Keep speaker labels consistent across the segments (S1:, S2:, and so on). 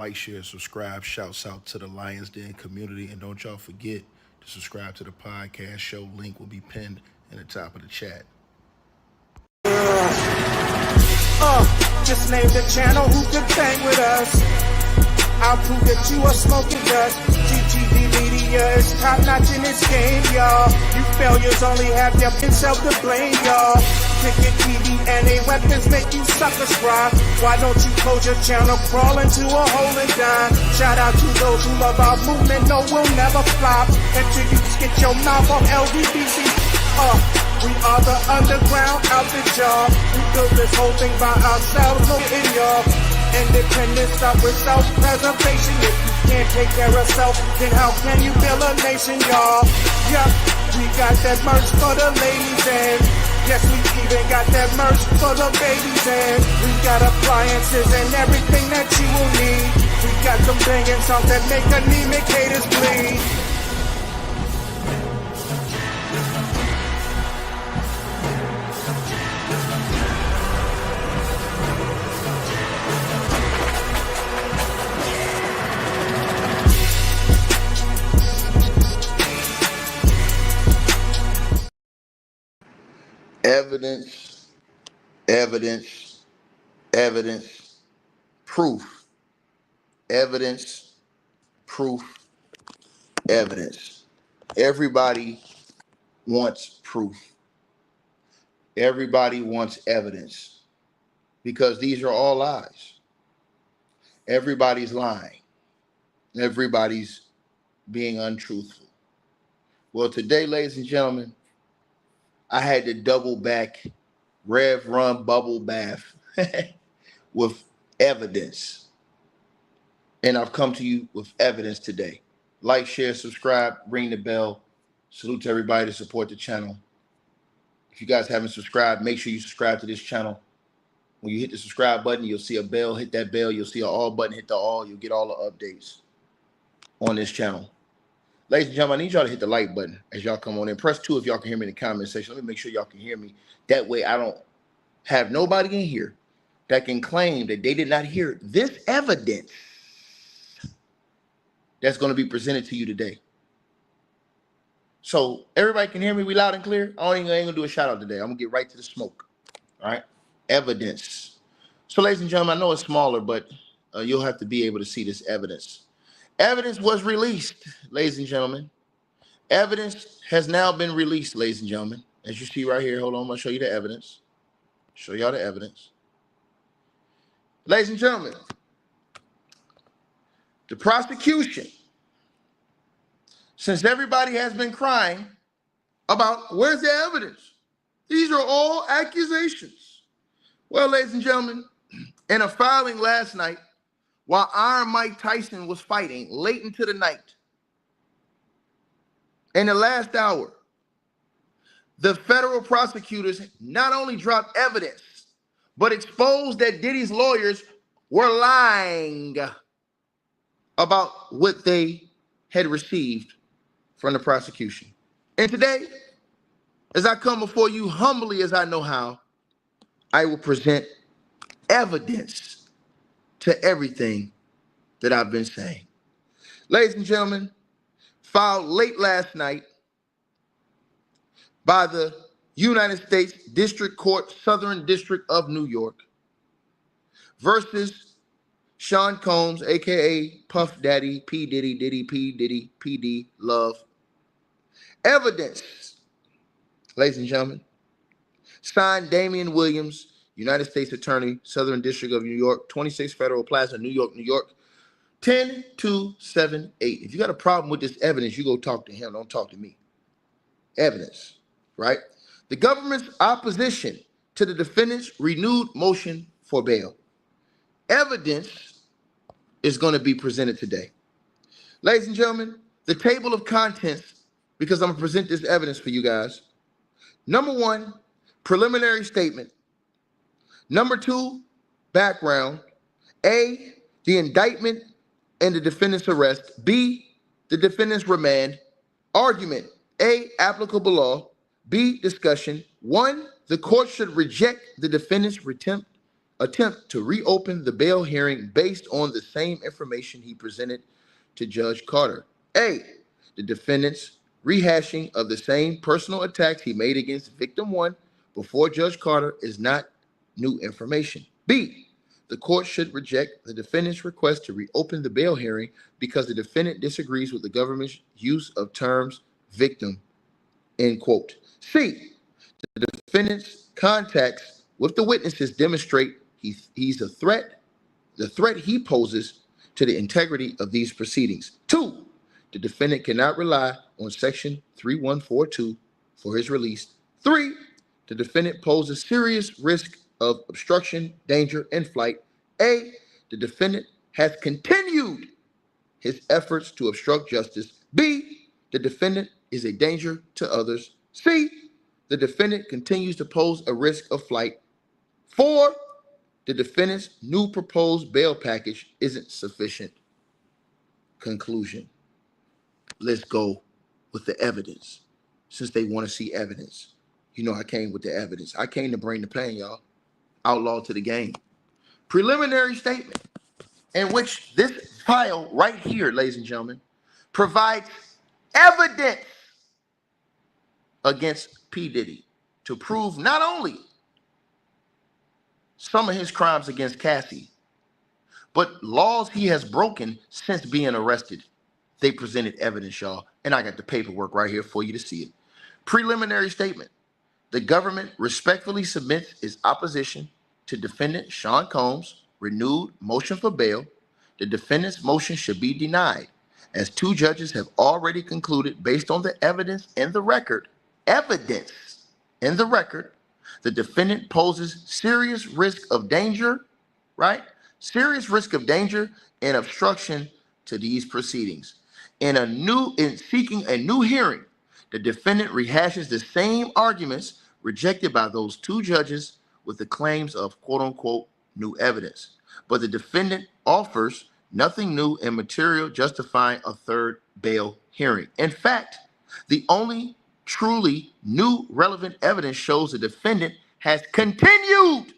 S1: Like, share, subscribe. Shouts out to the Lions Den community. And don't y'all forget to subscribe to the podcast show. Link will be pinned in the top of the chat.
S2: Just name the channel who could bang with us. I'll prove that you are smoking dust. GGB Media is top notch in this game, y'all. You failures only have yourself to blame, y'all. Ticket TV and a weapons make you suckers cry. Why don't you close your channel, crawl into a hole and die? Shout out to those who love our movement, no, we'll never flop until you get your mouth on LDBC. We are the underground outfit, y'all. We built this whole thing by ourselves, no in y'all. Independence start with self-preservation. If you can't take care of self, then how can you build a nation, y'all? Yup, we got that merch for the ladies and yes, we even got that merch for the babies and we got appliances and everything that you will need. We got some banging songs that make anemic haters bleed.
S1: Evidence, evidence, evidence, proof. Evidence, proof, evidence. Everybody wants proof. Everybody wants evidence because these are all lies. Everybody's lying. Everybody's being untruthful. Well, today, ladies and gentlemen, I had to double back Rev Run Bubble Bath with evidence. And I've come to you with evidence today. Like, share, subscribe, ring the bell. Salute to everybody to support the channel. If you guys haven't subscribed, make sure you subscribe to this channel. When you hit the subscribe button, you'll see a bell. Hit that bell. You'll see an all button. Hit the all. You'll get all the updates on this channel. Ladies and gentlemen, I need y'all to hit the like button as y'all come on in. Press 2 if y'all can hear me in the comment section. Let me make sure y'all can hear me. That way I don't have nobody in here that can claim that they did not hear this evidence that's going to be presented to you today. So everybody can hear me? We loud and clear? I ain't going to do a shout out today. I'm going to get right to the smoke. All right? Evidence. So ladies and gentlemen, I know it's smaller, but you'll have to be able to see this evidence. Evidence was released, ladies and gentlemen. Evidence has now been released, ladies and gentlemen. As you see right here, hold on, I'm going to show you the evidence. Show y'all the evidence. Ladies and gentlemen, the prosecution, since everybody has been crying about where's the evidence? These are all accusations. Well, ladies and gentlemen, in a filing last night, while Iron Mike Tyson was fighting late into the night, in the last hour, the federal prosecutors not only dropped evidence, but exposed that Diddy's lawyers were lying about what they had received from the prosecution. And today, as I come before you humbly as I know how, I will present evidence to everything that I've been saying. Ladies and gentlemen, filed late last night by the United States District Court, Southern District of New York, versus Sean Combs, a.k.a. Puff Daddy, P. Diddy, Diddy, P. Diddy, P.D., Love. Evidence, ladies and gentlemen, signed Damian Williams, United States Attorney, Southern District of New York, 26 Federal Plaza, New York, New York, 10278. If you got a problem with this evidence, you go talk to him. Don't talk to me. Evidence, right? The government's opposition to the defendant's renewed motion for bail. Evidence is going to be presented today. Ladies and gentlemen, the table of contents, because I'm going to present this evidence for you guys. Number 1, preliminary statement. Number 2, background. A, the indictment and the defendant's arrest. B, the defendant's remand. Argument. A, applicable law. B, discussion. 1, the court should reject the defendant's attempt to reopen the bail hearing based on the same information he presented to Judge Carter. A, the defendant's rehashing of the same personal attacks he made against victim one before Judge Carter is not new information. B, the court should reject the defendant's request to reopen the bail hearing because the defendant disagrees with the government's use of terms victim, end quote. C, the defendant's contacts with the witnesses demonstrate he's a threat, the threat he poses to the integrity of these proceedings. 2, the defendant cannot rely on Section 3142 for his release. 3, the defendant poses serious risk of obstruction, danger, and flight. A, the defendant has continued his efforts to obstruct justice. B, the defendant is a danger to others. C, the defendant continues to pose a risk of flight. 4, the defendant's new proposed bail package isn't sufficient. Conclusion. Let's go with the evidence. Since they want to see evidence. You know I came with the evidence. I came to bring the pain, y'all. Outlaw to the game. Preliminary statement in which this file right here, ladies and gentlemen, provides evidence against P. Diddy to prove not only some of his crimes against Cassie, but laws he has broken since being arrested. They presented evidence, y'all, and I got the paperwork right here for you to see it. Preliminary statement. The government respectfully submits its opposition to defendant Sean Combs' renewed motion for bail. The defendant's motion should be denied, as 2 judges have already concluded based on the evidence in the record, the defendant poses serious risk of danger, right? Serious risk of danger and obstruction to these proceedings. In seeking a new hearing, the defendant rehashes the same arguments rejected by those 2 judges with the claims of quote unquote new evidence. But the defendant offers nothing new and material justifying a third bail hearing. In fact, the only truly new relevant evidence shows the defendant has continued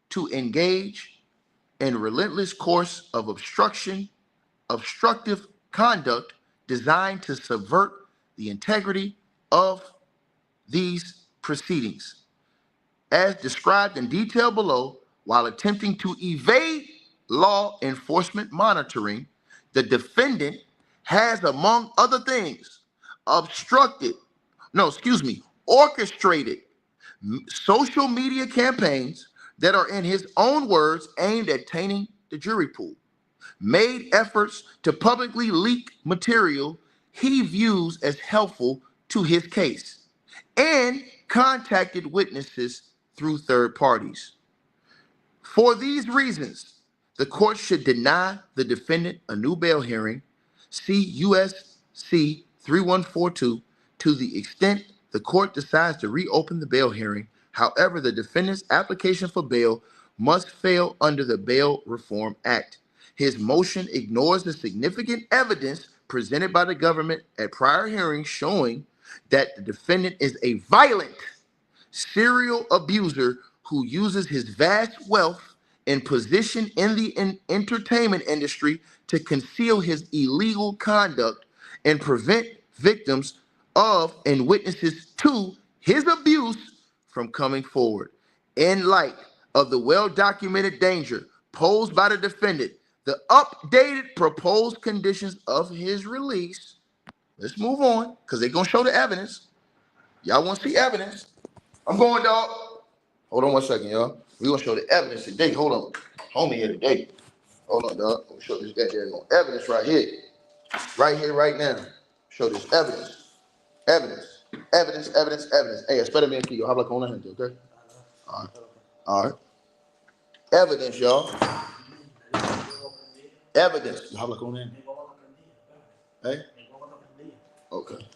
S1: to engage in relentless course of obstructive conduct designed to subvert the integrity of these proceedings. As described in detail below, while attempting to evade law enforcement monitoring, the defendant has, among other things, orchestrated social media campaigns that are, in his own words, aimed at tainting the jury pool, made efforts to publicly leak material he views as helpful to his case, and contacted witnesses through third parties. For these reasons, the court should deny the defendant a new bail hearing, see USC 3142, to the extent the court decides to reopen the bail hearing. However, the defendant's application for bail must fail under the Bail Reform Act. His motion ignores the significant evidence presented by the government at prior hearings showing that the defendant is a violent serial abuser who uses his vast wealth and position in the entertainment industry to conceal his illegal conduct and prevent victims of and witnesses to his abuse from coming forward. In light of the well-documented danger posed by the defendant, the updated proposed conditions of his release. Let's move on, because they're going to show the evidence. Y'all want to see evidence? I'm going, dog. Hold on 1 second, y'all. We're going to show the evidence today. Hold on. Homie here today. Hold on, dog. I'm going to show this goddamn evidence right here. Right here, right now. Show this evidence. Evidence. Evidence, evidence, evidence. Hey, espérame aquí. Yo habla con la gente, okay? All right. All right. Evidence, y'all. Evidence. Yo habla con la gente. Hey? Okay.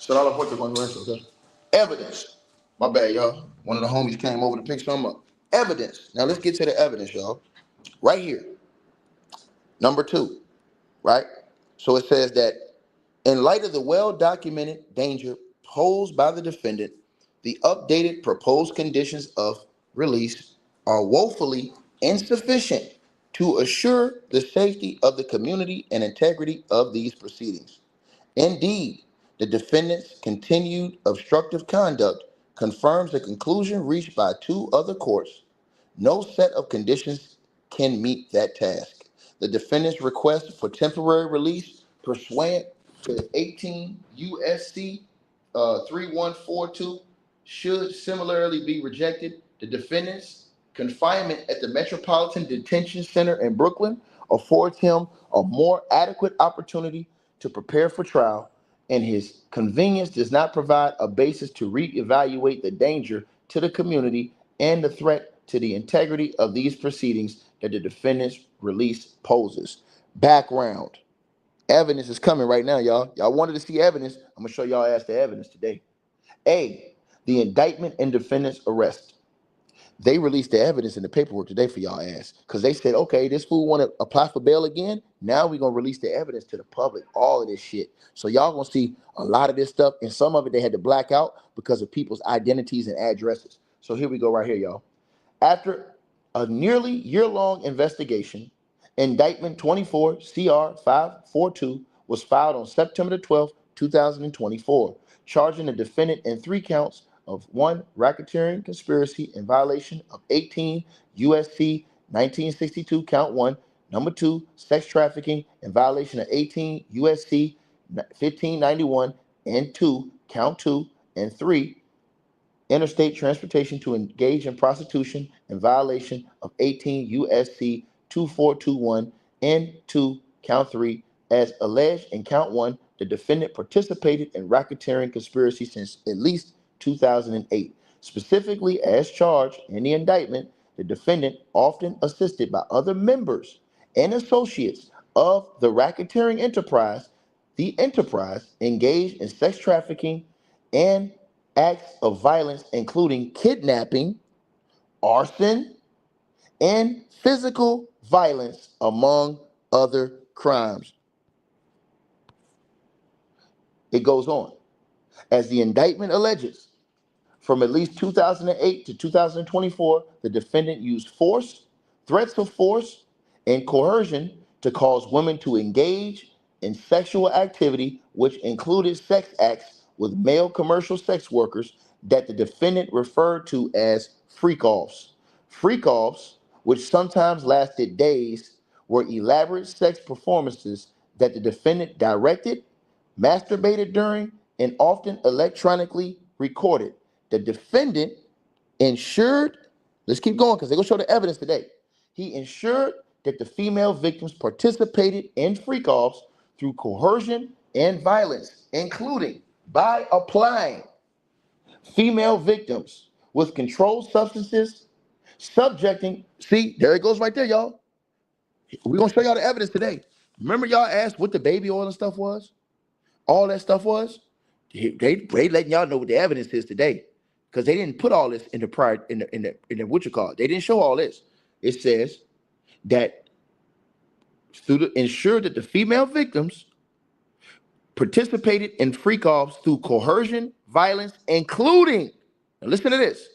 S1: Será la puerta cuando eso, okay? Evidence. My bad, y'all. One of the homies came over to pick something up. Evidence. Now let's get to the evidence, y'all. Right here. Number 2. Right? So it says that in light of the well-documented danger posed by the defendant, the updated proposed conditions of release are woefully insufficient to assure the safety of the community and integrity of these proceedings. Indeed, the defendant's continued obstructive conduct confirms the conclusion reached by two other courts. No set of conditions can meet that task. The defendant's request for temporary release pursuant to 18 USC 3142 should similarly be rejected. The defendant's confinement at the Metropolitan Detention Center in Brooklyn affords him a more adequate opportunity to prepare for trial, and his convenience does not provide a basis to reevaluate the danger to the community and the threat to the integrity of these proceedings that the defendant's release poses. Background. Evidence is coming right now, y'all. Y'all wanted to see evidence. I'm going to show y'all ass the evidence today. A, the indictment and defendant's arrest. They released the evidence in the paperwork today for y'all ass because they said, okay, this fool want to apply for bail again. Now we're going to release the evidence to the public, all of this shit. So y'all going to see a lot of this stuff, and some of it they had to black out because of people's identities and addresses. So here we go right here, y'all. After a nearly year-long investigation, indictment 24 CR 542 was filed on September 12, 2024, charging the defendant in 3 counts of 1, racketeering conspiracy in violation of 18 USC 1962, count 1, number 2, sex trafficking in violation of 18 USC 1591, and 2, count 2, and 3, interstate transportation to engage in prostitution in violation of 18 USC 2421, and 2, count 3, as alleged in count 1, the defendant participated in racketeering conspiracy since at least 2008. Specifically, as charged in the indictment, the defendant, often assisted by other members and associates of the racketeering enterprise, engaged in sex trafficking and acts of violence, including kidnapping, arson, and physical violence, among other crimes. It goes on. As the indictment alleges, from at least 2008 to 2024, the defendant used force, threats of force, and coercion to cause women to engage in sexual activity, which included sex acts with male commercial sex workers that the defendant referred to as freak-offs. Freak-offs, which sometimes lasted days, were elaborate sex performances that the defendant directed, masturbated during, and often electronically recorded. The defendant ensured, let's keep going because they're going to show the evidence today. He ensured that the female victims participated in freak-offs through coercion and violence, including by applying female victims with controlled substances, subjecting, see, there it goes right there, y'all. We're going to show y'all the evidence today. Remember y'all asked what the baby oil and stuff was? All that stuff was? They letting y'all know what the evidence is today. Because they didn't put all this in the prior in the what you call it. They didn't show all this. It says that ensure that the female victims participated in freak-offs through coercion, violence, including, now listen to this,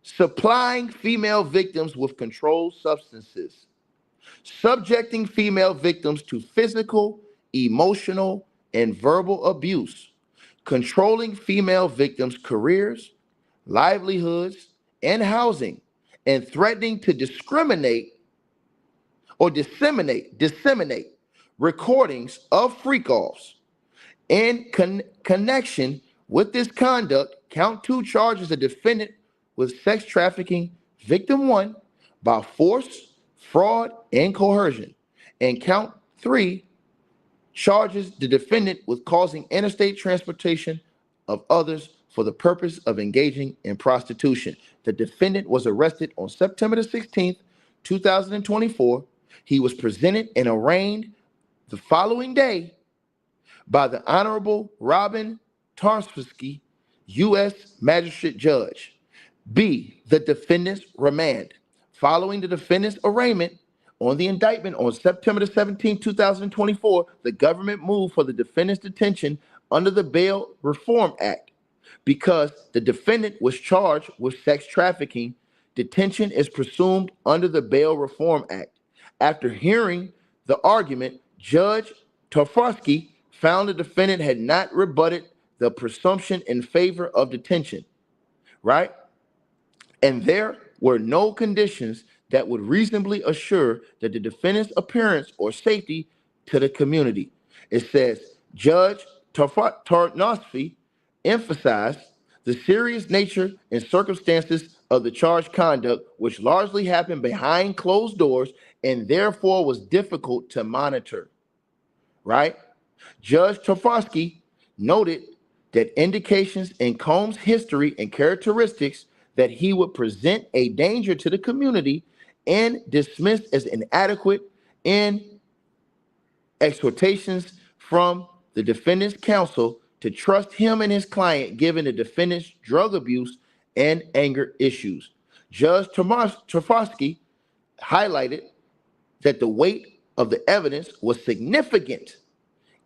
S1: supplying female victims with controlled substances, subjecting female victims to physical, emotional, and verbal abuse, controlling female victims' careers, livelihoods, and housing, and threatening to disseminate recordings of freak-offs. In connection with this conduct, count 2 charges the defendant with sex trafficking victim 1 by force, fraud, and coercion, and count 3 charges the defendant with causing interstate transportation of others for the purpose of engaging in prostitution. The defendant was arrested on September the 16th, 2024. He was presented and arraigned the following day by the Honorable Robin Tarnsky, U.S. Magistrate Judge. B, the defendant's remand. Following the defendant's arraignment on the indictment on September the 17th, 2024, the government moved for the defendant's detention under the Bail Reform Act because the defendant was charged with sex trafficking, detention is presumed under the Bail Reform Act. After hearing the argument, Judge Tarfosky found the defendant had not rebutted the presumption in favor of detention, right? And there were no conditions that would reasonably assure that the defendant's appearance or safety to the community. It says Judge Tarnowski emphasized the serious nature and circumstances of the charged conduct, which largely happened behind closed doors and therefore was difficult to monitor, right? Judge Tarfosky noted that indications in Combs' history and characteristics that he would present a danger to the community and dismissed as inadequate in exhortations from the defendant's counsel to trust him and his client given the defendant's drug abuse and anger issues. Judge Tarfosky highlighted that the weight of the evidence was significant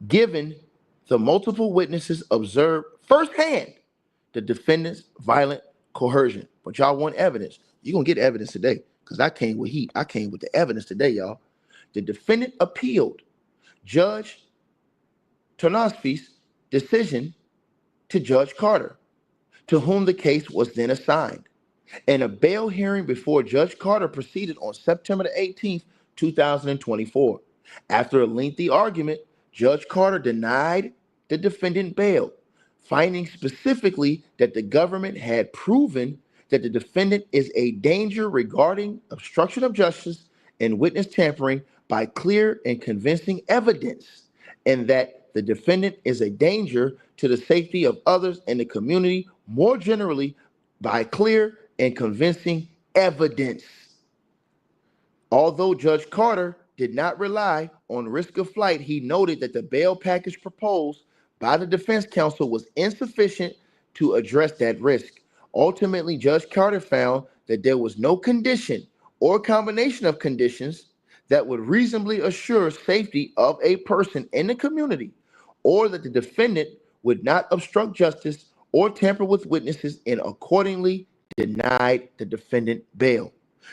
S1: given the multiple witnesses observed firsthand the defendant's violent coercion. But y'all want evidence. You're going to get evidence today because I came with heat. I came with the evidence today, y'all. The defendant appealed Judge Tarnowski's decision to Judge Carter, to whom the case was then assigned. And a bail hearing before Judge Carter proceeded on September the 18th, 2024. After a lengthy argument, Judge Carter denied the defendant bail, finding specifically that the government had proven that the defendant is a danger regarding obstruction of justice and witness tampering by clear and convincing evidence, and that the defendant is a danger to the safety of others and the community more generally by clear and convincing evidence. Although Judge Carter did not rely on risk of flight, he noted that the bail package proposed by the defense counsel was insufficient to address that risk. Ultimately, Judge Carter found that there was no condition or combination of conditions that would reasonably assure safety of a person in the community, or that the defendant would not obstruct justice or tamper with witnesses, and accordingly denied the defendant bail.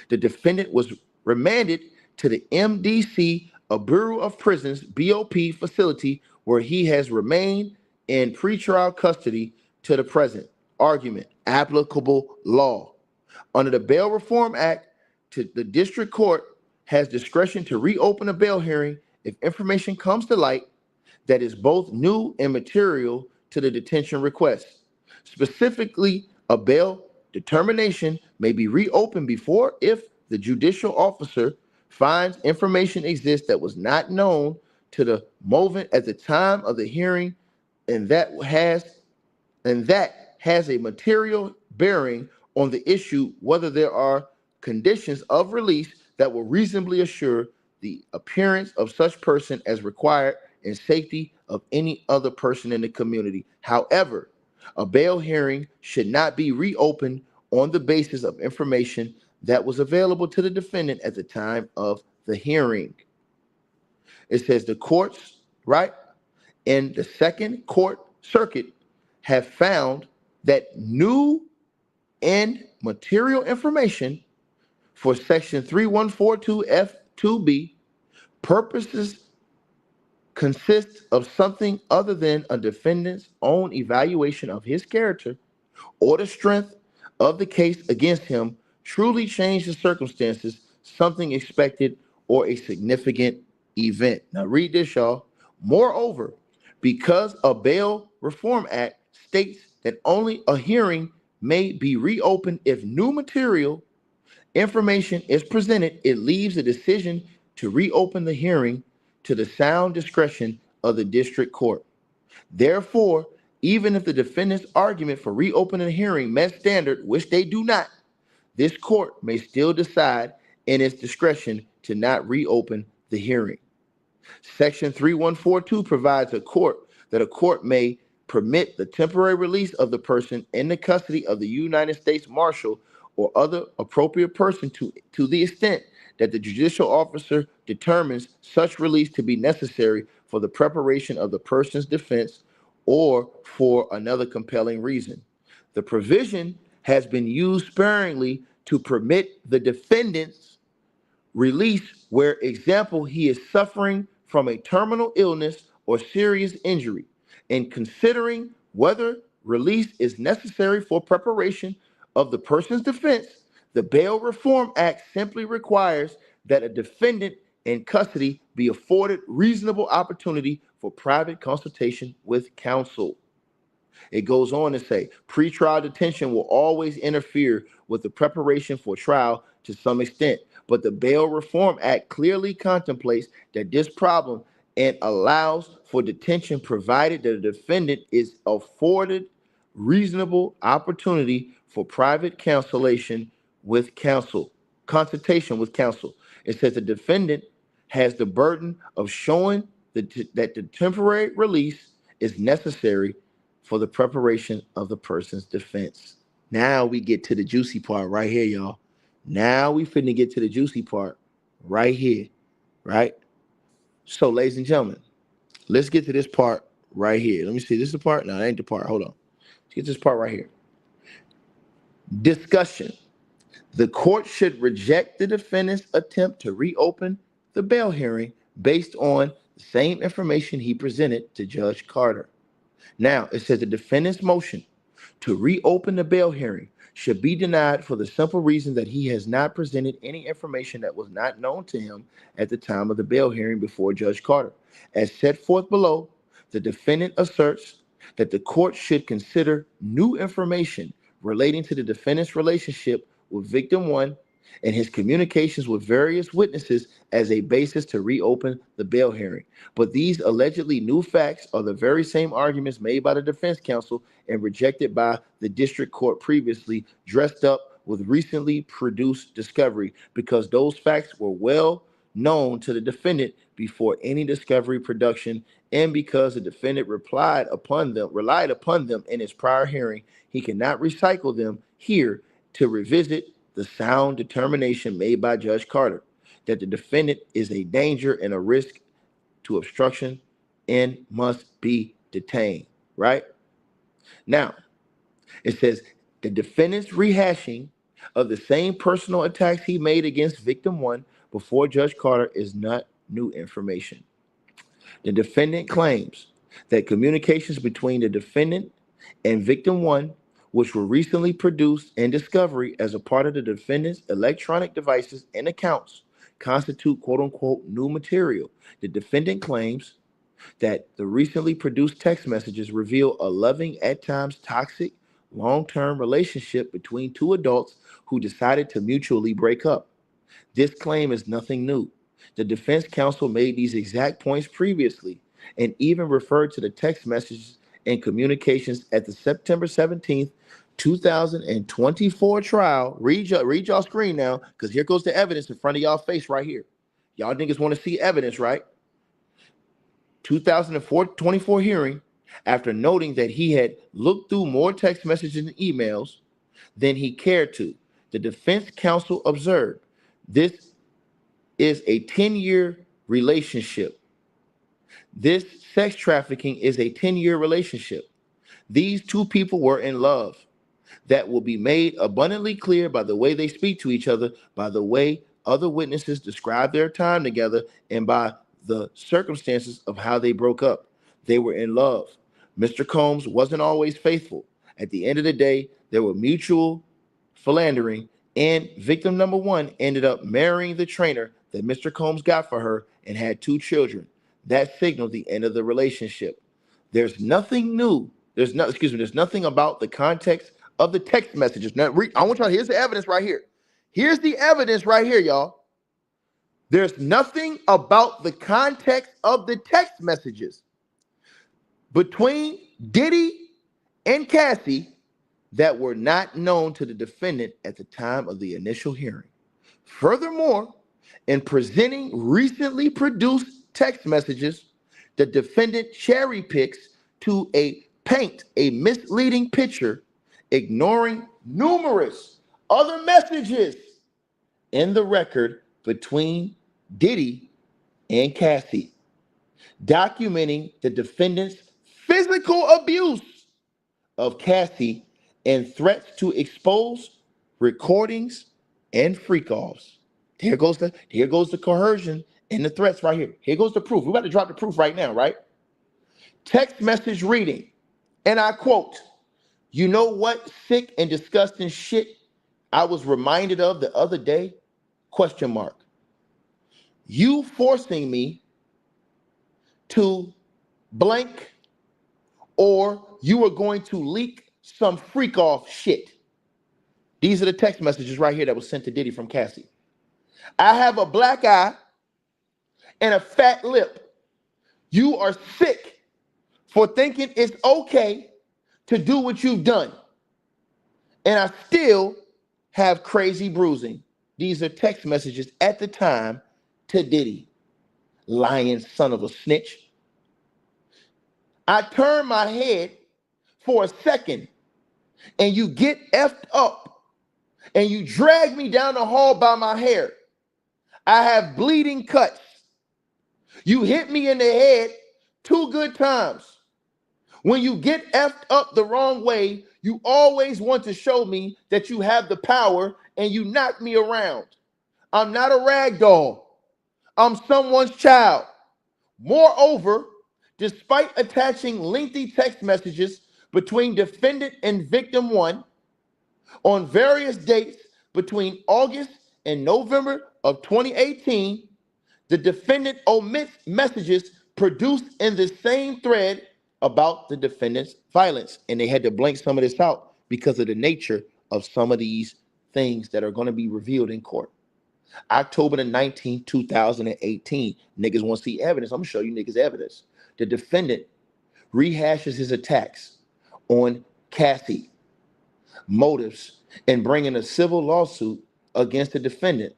S1: The defendant was remanded to the MDC, a Bureau of Prisons, BOP facility, where he has remained in pretrial custody to the present. Argument: applicable law. Under the Bail Reform Act, the district court has discretion to reopen a bail hearing if information comes to light that is both new and material to the detention request. Specifically, a bail determination may be reopened before if the judicial officer finds information exists that was not known to the movant at the time of the hearing, and that has a material bearing on the issue whether there are conditions of release that will reasonably assure the appearance of such person as required and safety of any other person in the community. However, a bail hearing should not be reopened on the basis of information that was available to the defendant at the time of the hearing. It says the courts, right, in the Second Court Circuit have found that new and material information for Section 3142F2B purposes consists of something other than a defendant's own evaluation of his character or the strength of the case against him truly change the circumstances, something expected, or a significant event. Now read this, y'all. Moreover, because a Bail Reform Act states that only a hearing may be reopened if new material information is presented, it leaves the decision to reopen the hearing to the sound discretion of the district court. Therefore, even if the defendant's argument for reopening the hearing met standard, which they do not, this court may still decide in its discretion to not reopen the hearing. Section 3142 provides a court may permit the temporary release of the person in the custody of the United States Marshal or other appropriate person to the extent that the judicial officer determines such release to be necessary for the preparation of the person's defense or for another compelling reason. The provision has been used sparingly to permit the defendant's release where, example, he is suffering from a terminal illness or serious injury, and considering whether release is necessary for preparation of the person's defense. The Bail Reform Act simply requires that a defendant in custody be afforded reasonable opportunity for private consultation with counsel. It goes on to say pretrial detention will always interfere with the preparation for trial to some extent, but the Bail Reform Act clearly contemplates that this problem and allows for detention provided that the defendant is afforded reasonable opportunity for private consultation with counsel, consultation with counsel. It says the defendant has the burden of showing that the temporary release is necessary for the preparation of the person's defense. Now we get to the juicy part right here, y'all. Now we finna get to the juicy part right here, right? So, ladies and gentlemen, let's get to this part right here. Let me see. This is the part? No, that ain't the part. Hold on. Let's get this part right here. Discussion. The court should reject the defendant's attempt to reopen the bail hearing based on the same information he presented to Judge Carter. Now, it says the defendant's motion to reopen the bail hearing should be denied for the simple reason that he has not presented any information that was not known to him at the time of the bail hearing before Judge Carter. As set forth below, the defendant asserts that the court should consider new information relating to the defendant's relationship with victim one and his communications with various witnesses as a basis to reopen the bail hearing. But these allegedly new facts are the very same arguments made by the defense counsel and rejected by the district court previously, dressed up with recently produced discovery, because those facts were well known to the defendant before any discovery production, and because the defendant relied upon them in his prior hearing. He cannot recycle them here to revisit the sound determination made by Judge Carter that the defendant is a danger and a risk to obstruction and must be detained, right? Now, it says the defendant's rehashing of the same personal attacks he made against victim one before Judge Carter is not new information. The defendant claims that communications between the defendant and victim one, which were recently produced in discovery as a part of the defendant's electronic devices and accounts, constitute quote-unquote new material. The defendant claims that the recently produced text messages reveal a loving, at times toxic, long-term relationship between two adults who decided to mutually break up. This claim is nothing new. The defense counsel made these exact points previously and even referred to the text messages and communications at the September 17th, 2024 trial. Read y'all screen now, because here goes the evidence in front of y'all face right here. Y'all niggas want to see evidence, right? 2024 hearing, after noting that he had looked through more text messages and emails than he cared to, the defense counsel observed, this is a 10-year relationship. This sex trafficking is a 10-year relationship. These two people were in love. That will be made abundantly clear by the way they speak to each other, by the way other witnesses describe their time together, and by the circumstances of how they broke up. They were in love. Mr. Combs wasn't always faithful. At the end of the day, there were mutual philandering, and victim number one ended up marrying the trainer that Mr. Combs got for her and had 2 children. That signaled the end of the relationship. There's nothing new. There's nothing about the context of the text messages. Now, I want y'all, here's the evidence right here. Here's the evidence right here, y'all. There's nothing about the context of the text messages between Diddy and Cassie that were not known to the defendant at the time of the initial hearing. Furthermore, in presenting recently produced text messages, the defendant cherry picks to paint a misleading picture, ignoring numerous other messages in the record between Diddy and Cassie, documenting the defendant's physical abuse of Cassie and threats to expose recordings and freak offs. Here goes the coercion and the threats right here. Here goes the proof. We're about to drop the proof right now, right? Text message reading, and I quote, "You know what sick and disgusting shit I was reminded of the other day? Question mark. You forcing me to blank, or you are going to leak some freak off shit." These are the text messages right here that was sent to Diddy from Cassie. "I have a black eye and a fat lip. You are sick for thinking it's okay to do what you've done. And I still have crazy bruising." These are text messages at the time to Diddy. Lying son of a snitch. "I turn my head for a second and you get effed up and you drag me down the hall by my hair. I have bleeding cuts. You hit me in the head 2 good times. When you get effed up the wrong way, you always want to show me that you have the power and you knock me around. I'm not a rag doll. I'm someone's child. Moreover, despite attaching lengthy text messages between defendant and victim 1 on various dates between August and November of 2018, the defendant omits messages produced in the same thread about the defendant's violence." And they had to blank some of this out because of the nature of some of these things that are going to be revealed in court. October the 19th, 2018. Niggas want to see evidence. I'm going to show you niggas evidence. The defendant rehashes his attacks on Cassie, motives, and bringing a civil lawsuit against the defendant,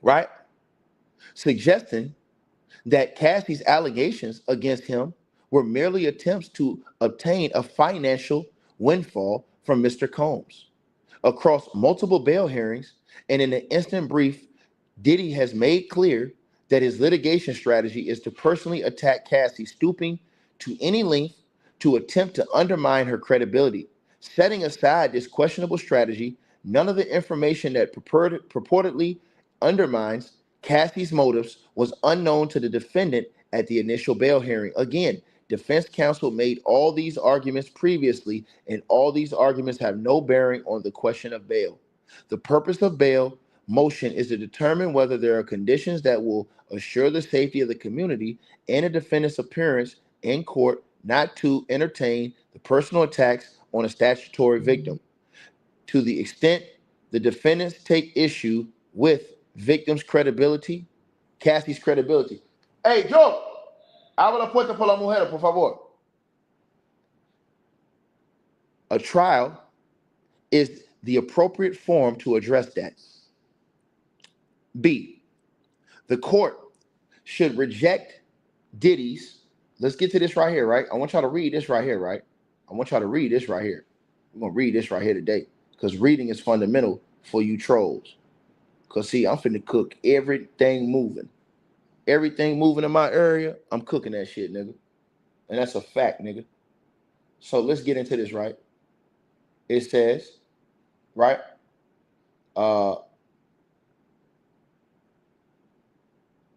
S1: right? Suggesting that Cassie's allegations against him were merely attempts to obtain a financial windfall from Mr. Combs. Across multiple bail hearings and in an instant brief, Diddy has made clear that his litigation strategy is to personally attack Cassie, stooping to any length to attempt to undermine her credibility. Setting aside this questionable strategy, none of the information that purportedly undermines Cassie's motives was unknown to the defendant at the initial bail hearing. Again, defense counsel made all these arguments previously, and all these arguments have no bearing on the question of bail. The purpose of bail motion is to determine whether there are conditions that will assure the safety of the community and a defendant's appearance in court, not to entertain the personal attacks on a statutory victim. To the extent the defendants take issue with victim's credibility, Cassie's credibility. Hey, Joe, habla fuerte por la mujer, por favor. A trial is the appropriate forum to address that. B, the court should reject Diddy's. Let's get to this right here, right? I want y'all to read this right here, right? I want y'all to read this right here. We're going to read this right here today because reading is fundamental for you trolls. Because, see, I'm finna cook everything moving. Everything moving in my area, I'm cooking that shit, nigga. And that's a fact, nigga. So let's get into this, right? It says, right?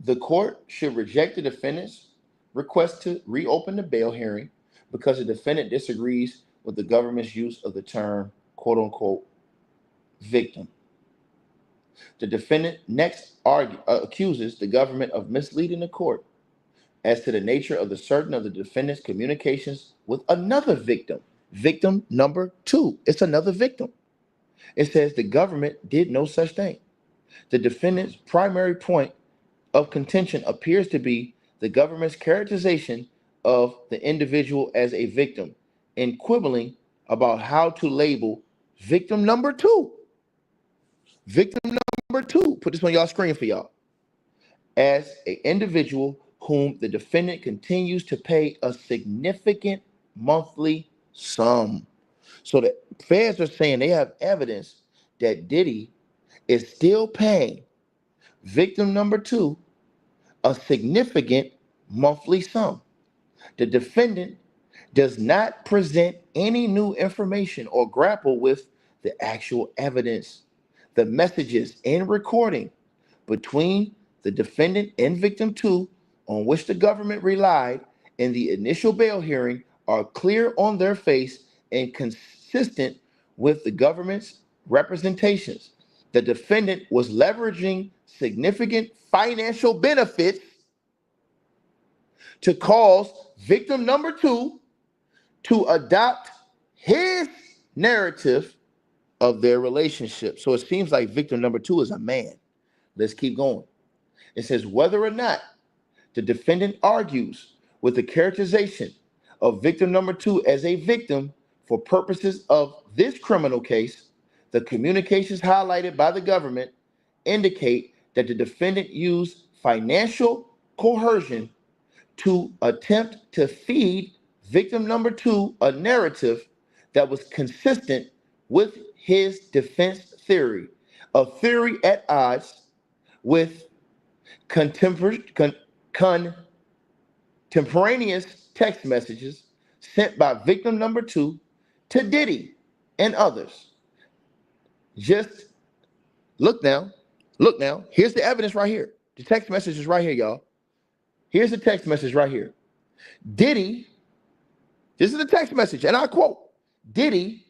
S1: The court should reject the defendant's request to reopen the bail hearing because the defendant disagrees with the government's use of the term, quote unquote, victim. The defendant next accuses the government of misleading the court as to the nature of the certain of the defendant's communications with another victim. Victim number 2. It's another victim. It says the government did no such thing. The defendant's primary point of contention appears to be the government's characterization of the individual as a victim and quibbling about how to label victim number 2. Victim number 2, put this on y'all screen for y'all, as an individual whom the defendant continues to pay a significant monthly sum. So the feds are saying they have evidence that Diddy is still paying victim number 2 a significant monthly sum. The defendant does not present any new information or grapple with the actual evidence the messages and recording between the defendant and victim 2 on which the government relied in the initial bail hearing are clear on their face and consistent with the government's representations. The defendant was leveraging significant financial benefits to cause victim number 2 to adopt his narrative of their relationship. So it seems like victim number 2 is a man. Let's keep going. It says whether or not the defendant argues with the characterization of victim number 2 as a victim for purposes of this criminal case, the communications highlighted by the government indicate that the defendant used financial coercion to attempt to feed victim number 2 a narrative that was consistent with his defense theory, a theory at odds with contemporaneous text messages sent by victim number 2 to Diddy and others. Just look now. Here's the evidence right here. The text message is right here, y'all. Here's the text message right here. Diddy, this is the text message, and I quote, Diddy,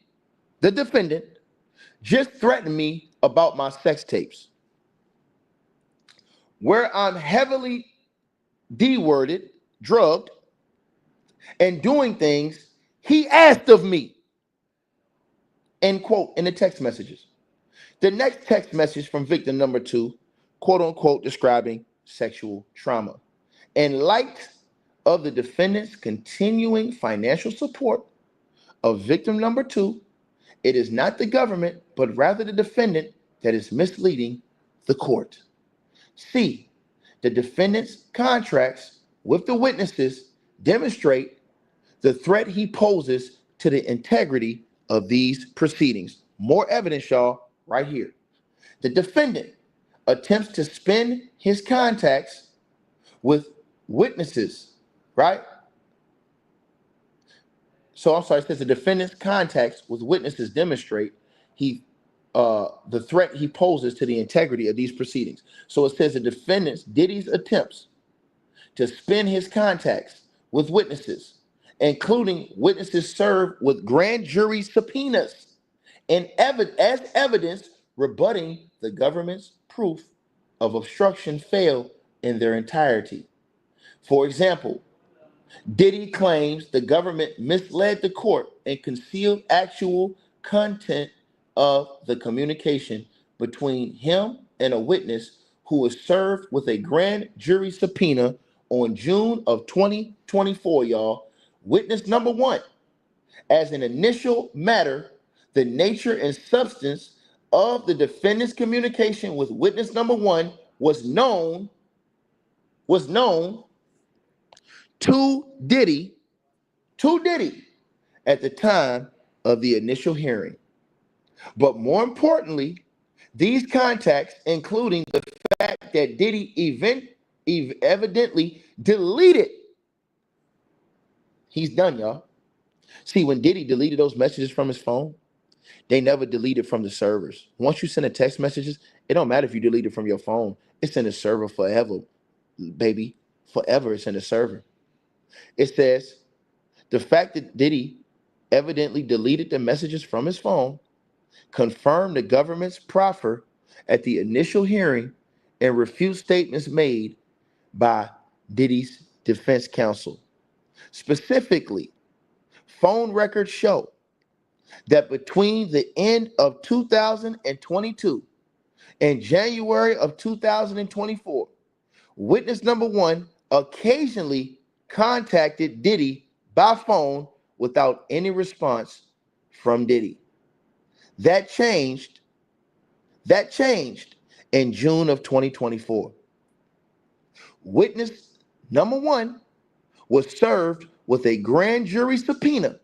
S1: the defendant, just threatened me about my sex tapes, where I'm heavily D-worded, drugged, and doing things he asked of me, end quote, in the text messages. The next text message from victim number 2, quote unquote, describing sexual trauma. In light of the defendant's continuing financial support of victim number 2, it is not the government, but rather the defendant that is misleading the court. C, the defendant's contracts with the witnesses demonstrate the threat he poses to the integrity of these proceedings. More evidence, y'all, right here. The defendant attempts to spin his contacts with witnesses, right? So I'm sorry, it says the defendant's contacts with witnesses demonstrate the threat he poses to the integrity of these proceedings. So it says the defendant's Diddy's attempts to spin his contacts with witnesses, including witnesses served with grand jury subpoenas, and as evidence rebutting the government's proof of obstruction failed in their entirety. For example, Diddy claims the government misled the court and concealed actual content of the communication between him and a witness who was served with a grand jury subpoena on June of 2024, y'all. Witness number 1, as an initial matter, the nature and substance of the defendant's communication with witness number 1 was known to Diddy at the time of the initial hearing. But more importantly, these contacts, including the fact that Diddy evidently deleted, he's done, y'all. See, when Diddy deleted those messages from his phone, they never deleted from the servers. Once you send a text messages, it don't matter if you delete it from your phone. It's in the server forever, baby. Forever, it's in the server. It says the fact that Diddy evidently deleted the messages from his phone confirmed the government's proffer at the initial hearing and refute statements made by Diddy's defense counsel. Specifically, phone records show that between the end of 2022 and January of 2024, witness number 1 occasionally contacted Diddy by phone without any response from Diddy. That changed in June of 2024. Witness number 1 was served with a grand jury subpoena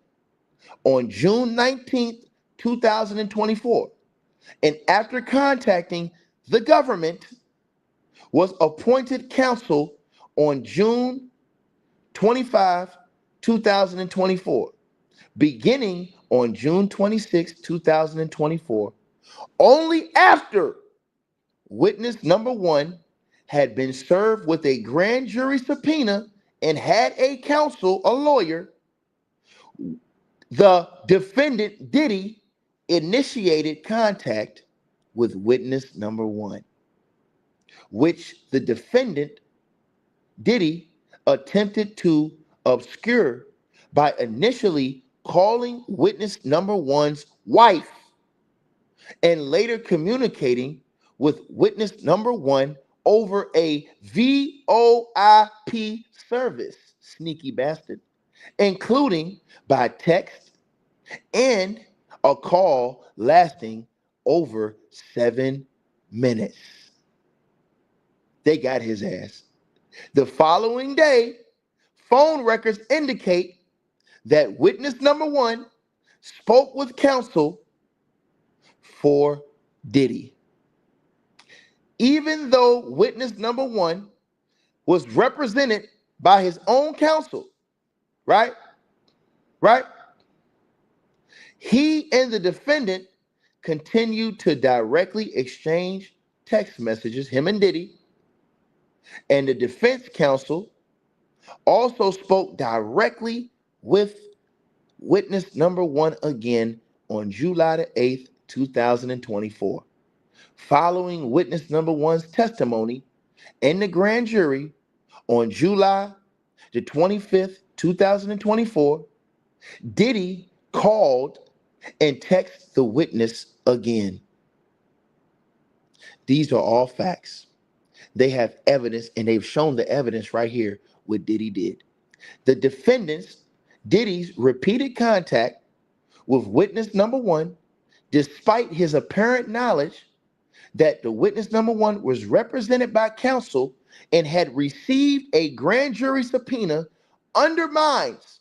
S1: on June 19th, 2024, and after contacting the government, was appointed counsel on June 25, 2024. Beginning on June 26, 2024, Only after witness number one had been served with a grand jury subpoena and had a counsel, a lawyer, the defendant, Diddy, initiated contact with witness number one, which the defendant, Diddy, attempted to obscure by initially calling witness number one's wife and later communicating with witness number one over a VoIP service, sneaky bastard, including by text and a call lasting over 7 minutes. They got his ass. The following day, phone records indicate that witness number one spoke with counsel for Diddy. Even though witness number one was represented by his own counsel, right? Right? He and the defendant continued to directly exchange text messages, him and Diddy, and the defense counsel also spoke directly with witness number one again on July the 8th, 2024. Following witness number one's testimony in the grand jury on July the 25th, 2024, Diddy called and texted the witness again. These are all facts. They have evidence, and they've shown the evidence right here what Diddy did. The defendant's, Diddy's repeated contact with witness number one, despite his apparent knowledge that the witness number one was represented by counsel and had received a grand jury subpoena, undermines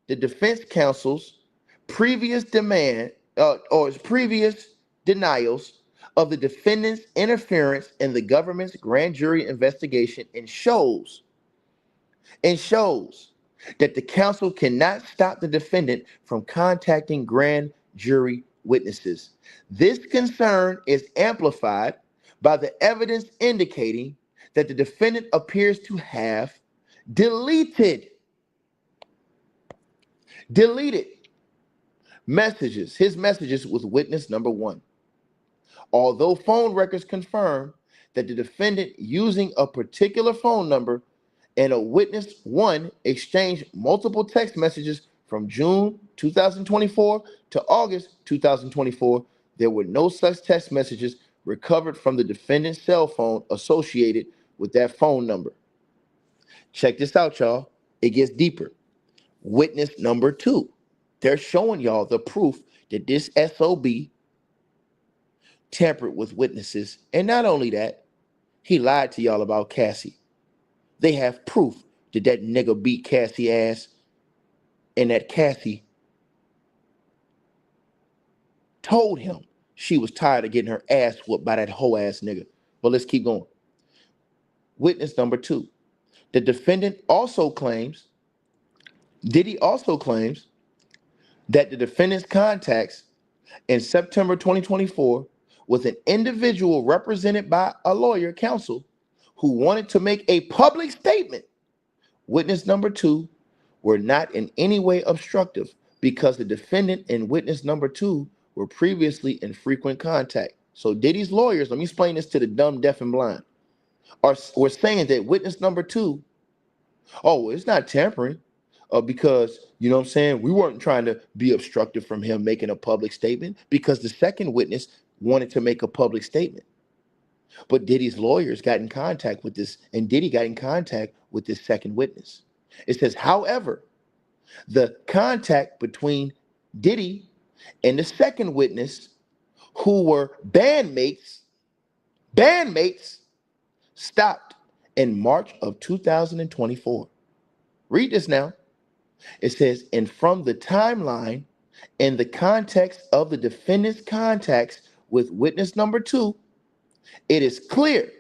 S1: the defense counsel's previous demand or his previous denials of the defendant's interference in the government's grand jury investigation and shows that the counsel cannot stop the defendant from contacting grand jury witnesses. This concern is amplified by the evidence indicating that the defendant appears to have deleted his messages with witness number one. Although phone records confirm that the defendant, using a particular phone number and a witness one, exchanged multiple text messages from June 2024 to August 2024, there were no such text messages recovered from the defendant's cell phone associated with that phone number. Check this out, y'all. It gets deeper. Witness number two. They're showing y'all the proof that this SOB tampered with witnesses. And not only that, he lied to y'all about Cassie. They have proof that that nigga beat Cassie ass and that Cassie told him she was tired of getting her ass whooped by that hoe ass nigga. But let's keep going. Witness number two. The defendant also claims, Diddy also claims that the defendant's contacts in September 2024 with an individual represented by a lawyer counsel who wanted to make a public statement. Witness number two were not in any way obstructive because the defendant and witness number two were previously in frequent contact. So Diddy's lawyers, let me explain this to the dumb, deaf, and blind, were saying that witness number two, oh, it's not tampering because, you know what I'm saying, we weren't trying to be obstructive from him making a public statement because the second witness wanted to make a public statement. But Diddy's lawyers got in contact with this, and Diddy got in contact with this second witness. It says, however, the contact between Diddy and the second witness, who were bandmates, stopped in March of 2024. Read this now. It says, and from the timeline in the context of the defendant's contacts with witness number two, it is clear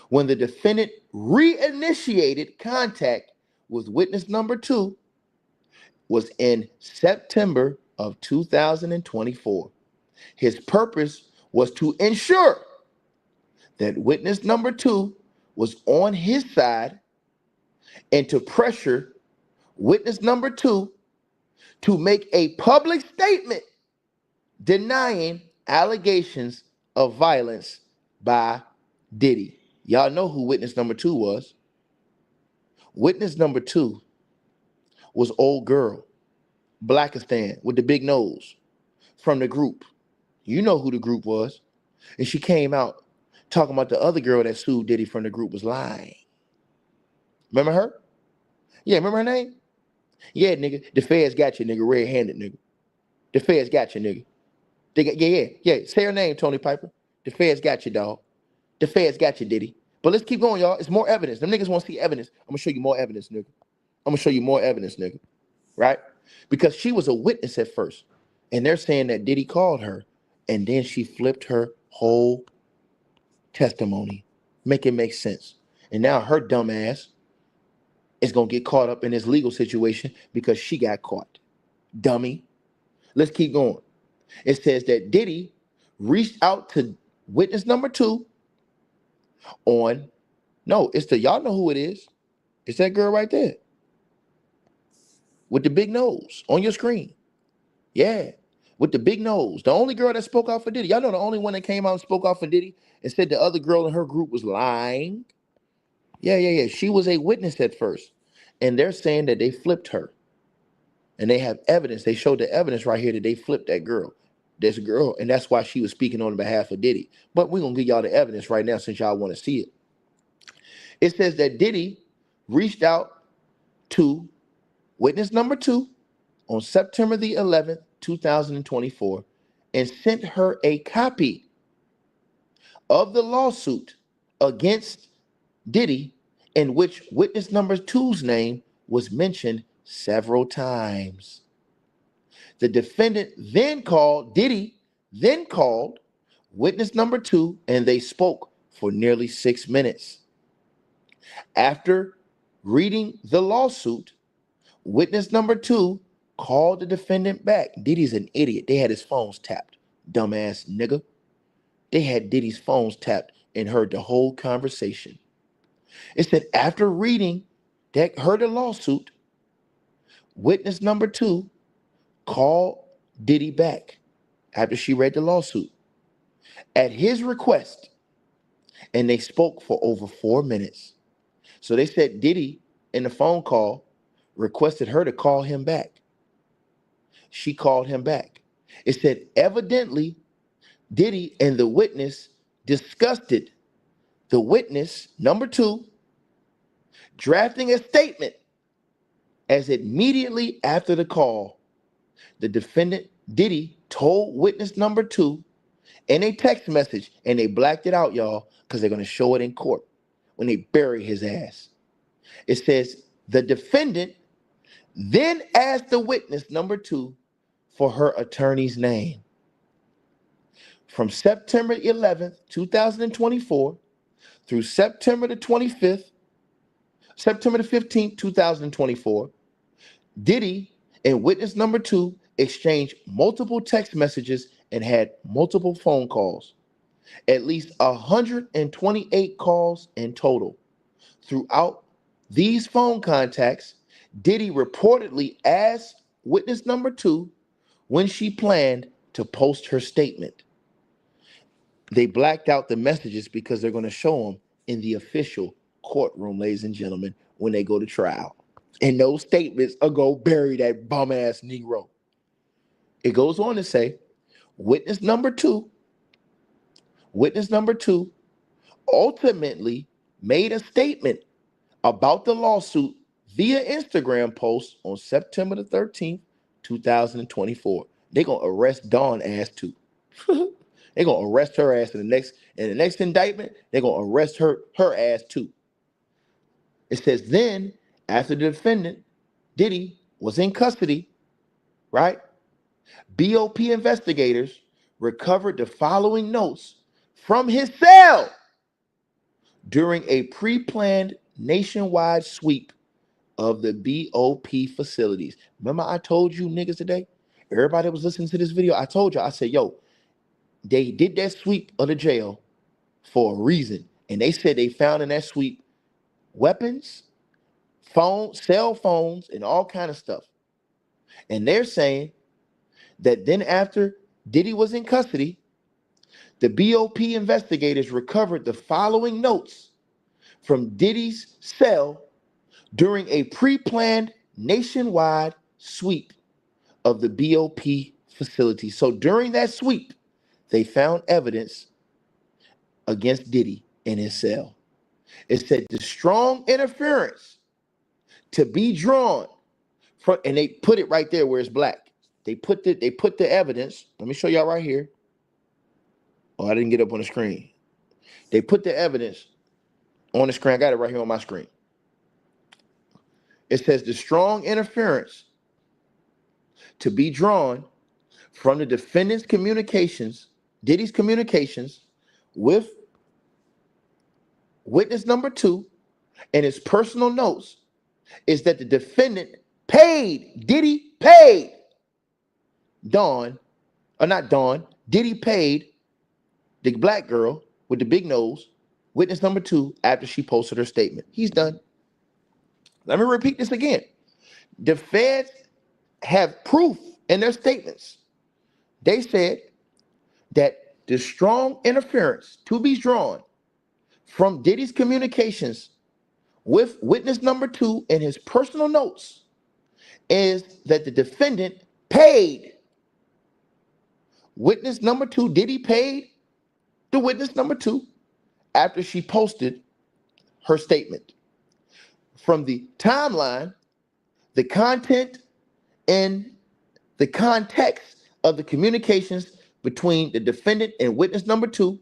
S1: when the defendant reinitiated contact with witness number two was in September of 2024. His purpose was to ensure that witness number 2 was on his side and to pressure witness number 2 to make a public statement denying allegations of violence by Diddy. Y'all know who witness number 2 was. Witness number 2 was old girl, Blackistan with the big nose from the group. You know who the group was. And she came out talking about the other girl that sued Diddy from the group was lying. Remember her? Yeah, remember her name? Yeah, nigga. The feds got you, nigga. Red-handed, nigga. The feds got you, nigga. They got, yeah. Say her name, Tony Piper. The feds got you, dog. The feds got you, Diddy. But let's keep going, y'all. It's more evidence. Them niggas want to see evidence. I'm going to show you more evidence, nigga. I'm going to show you more evidence, nigga. Right? Because she was a witness at first. And they're saying that Diddy called her. And then she flipped her whole testimony. Make it make sense. And now her dumb ass is going to get caught up in this legal situation because she got caught. Dummy. Let's keep going. It says that Diddy reached out to witness number 2 on, no, it's the, y'all know who it is. It's that girl right there with the big nose on your screen. Yeah, with the big nose. The only girl that spoke out for Diddy. Y'all know the only one that came out and spoke out for Diddy and said the other girl in her group was lying. Yeah. She was a witness at first. And they're saying that they flipped her. And they have evidence. They showed the evidence right here that they flipped that girl. This girl. And that's why she was speaking on behalf of Diddy. But we're going to give y'all the evidence right now since y'all want to see it. It says that Diddy reached out to witness number 2 on September the 11th, 2024, and sent her a copy of the lawsuit against Diddy in which witness number 2's name was mentioned several times. The defendant then called, Diddy then called witness number 2, and they spoke for nearly 6 minutes. After reading the lawsuit, witness number 2 called the defendant back. Diddy's an idiot. They had his phones tapped. Dumbass nigga. They had Diddy's phones tapped and heard the whole conversation. It said after reading that, heard the lawsuit, witness number 2 called Diddy back after she read the lawsuit at his request, and they spoke for over 4 minutes. So they said Diddy in the phone call requested her to call him back. She called him back. It said evidently Diddy and the witness discussed it. The witness, number 2, drafting a statement as immediately after the call, the defendant, Diddy, told witness number 2 in a text message, and they blacked it out, y'all, because they're going to show it in court when they bury his ass. It says the defendant then asked the witness number 2 for her attorney's name. From September 11th, 2024 through September the 15th, 2024, Diddy and witness number 2 exchanged multiple text messages and had multiple phone calls. At least 128 calls in total. Throughout these phone contacts, Diddy reportedly asked witness number 2 when she planned to post her statement. They blacked out the messages because they're going to show them in the official courtroom, ladies and gentlemen, when they go to trial. And those statements are going to bury that bum-ass Negro. It goes on to say, witness number 2 ultimately made a statement about the lawsuit via Instagram post on September the 13th, 2024. They're going to arrest Dawn ass too. They're going to arrest her ass in the next indictment. They're going to arrest her ass too. It says then, after the defendant, Diddy, was in custody, right? BOP investigators recovered the following notes from his cell during a pre-planned nationwide sweep of the BOP facilities. Remember I told you niggas today, everybody that was listening to this video, I told you, I said, yo, They did that sweep of the jail for a reason. And they said they found in that sweep weapons, phones, cell phones, and all kind of stuff. And they're saying that then after Diddy was in custody, the BOP investigators recovered the following notes from Diddy's cell during a pre-planned nationwide sweep of the BOP facility. So during that sweep, they found evidence against Diddy in his cell. It said the strong interference to be drawn from, and they put it right there where it's black. They put the evidence. Let me show y'all right here. Oh, I didn't get up on the screen. They put the evidence on the screen. I got it right here on my screen. It says the strong interference to be drawn from the defendant's communications, Diddy's communications with witness number 2 and his personal notes is that the defendant Diddy paid Diddy paid the black girl with the big nose, witness number 2, after she posted her statement. He's done. Let me repeat this again. The feds have proof in their statements. They said that the strong interference to be drawn from Diddy's communications with witness number 2 in his personal notes is that the defendant paid witness number 2. Diddy paid the witness number 2 after she posted her statement. From the timeline, the content, and the context of the communications between the defendant and witness number 2,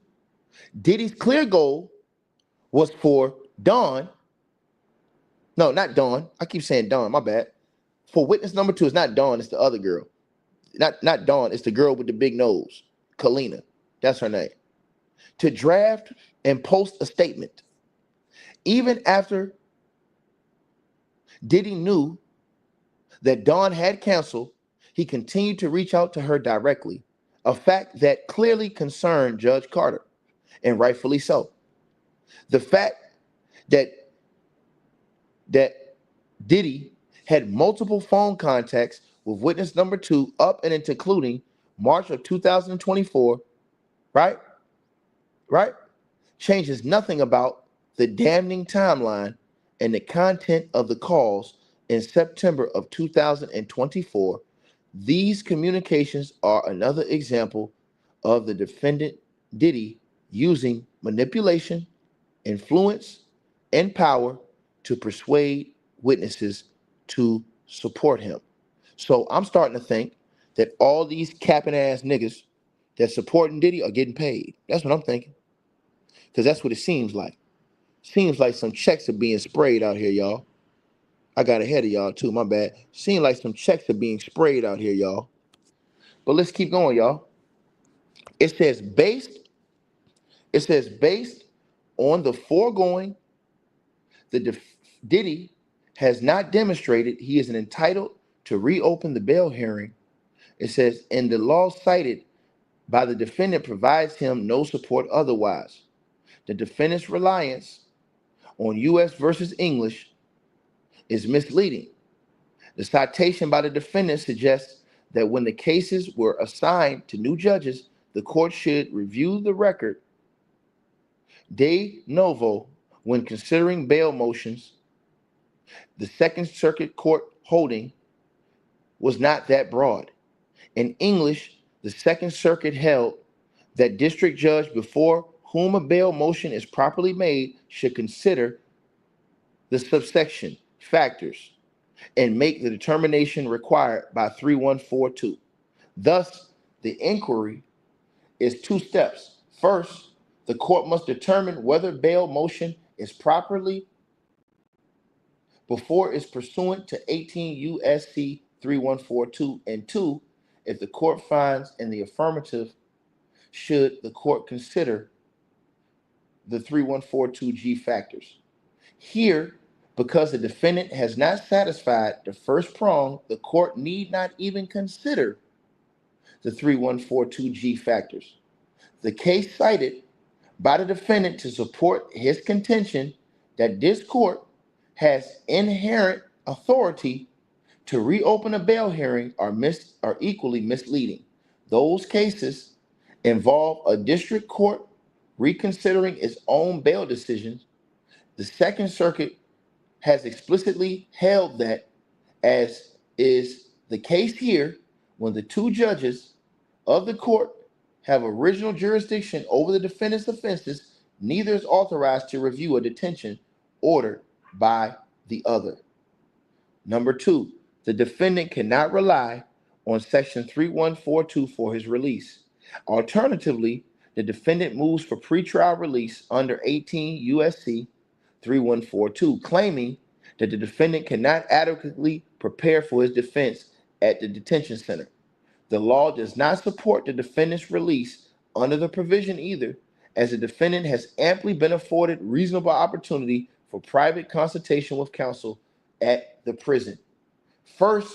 S1: Diddy's clear goal was for Dawn. No, not Dawn. I keep saying Dawn, my bad. For witness number 2, it's not Dawn, it's the other girl. Not Dawn, it's the girl with the big nose, Kalina. That's her name. To draft and post a statement. Even after Diddy knew that Dawn had canceled, he continued to reach out to her directly, a fact that clearly concerned Judge Carter, and rightfully so. The fact that Diddy had multiple phone contacts with witness number 2 up and including March of 2024, right? Changes nothing about the damning timeline and the content of the calls in September of 2024. These communications are another example of the defendant Diddy using manipulation, influence, and power to persuade witnesses to support him. So I'm starting to think that all these capping ass niggas that supporting Diddy are getting paid. That's what I'm thinking. Because that's what it seems like. Seems like some checks are being sprayed out here, y'all. I got ahead of y'all too, my bad. Seems like some checks are being sprayed out here, y'all. But let's keep going, y'all. It says based on the foregoing, Diddy has not demonstrated he is entitled to reopen the bail hearing. It says, and the law cited by the defendant provides him no support otherwise. The defendant's reliance on U.S. versus English is misleading. The citation by the defendant suggests that when the cases were assigned to new judges, the court should review the record de novo when considering bail motions. The Second Circuit Court holding was not that broad. In English, the Second Circuit held that district judge before whom a bail motion is properly made should consider the subsection factors and make the determination required by 3142. Thus, the inquiry is 2 steps. First, the court must determine whether bail motion is properly before it's pursuant to 18 U.S.C. 3142, and 2, if the court finds in the affirmative, should the court consider the 3142G factors. Here, because the defendant has not satisfied the first prong, the court need not even consider the 3142G factors. The case cited by the defendant to support his contention that this court has inherent authority to reopen a bail hearing are equally misleading. Those cases involve a district court reconsidering its own bail decisions. The Second Circuit has explicitly held that, as is the case here, when the two judges of the court have original jurisdiction over the defendant's offenses, neither is authorized to review a detention ordered by the other. Number two, the defendant cannot rely on Section 3142 for his release. Alternatively, the defendant moves for pretrial release under 18 U.S.C. 3142, claiming that the defendant cannot adequately prepare for his defense at the detention center. The law does not support the defendant's release under the provision either, as the defendant has amply been afforded reasonable opportunity for private consultation with counsel at the prison. First,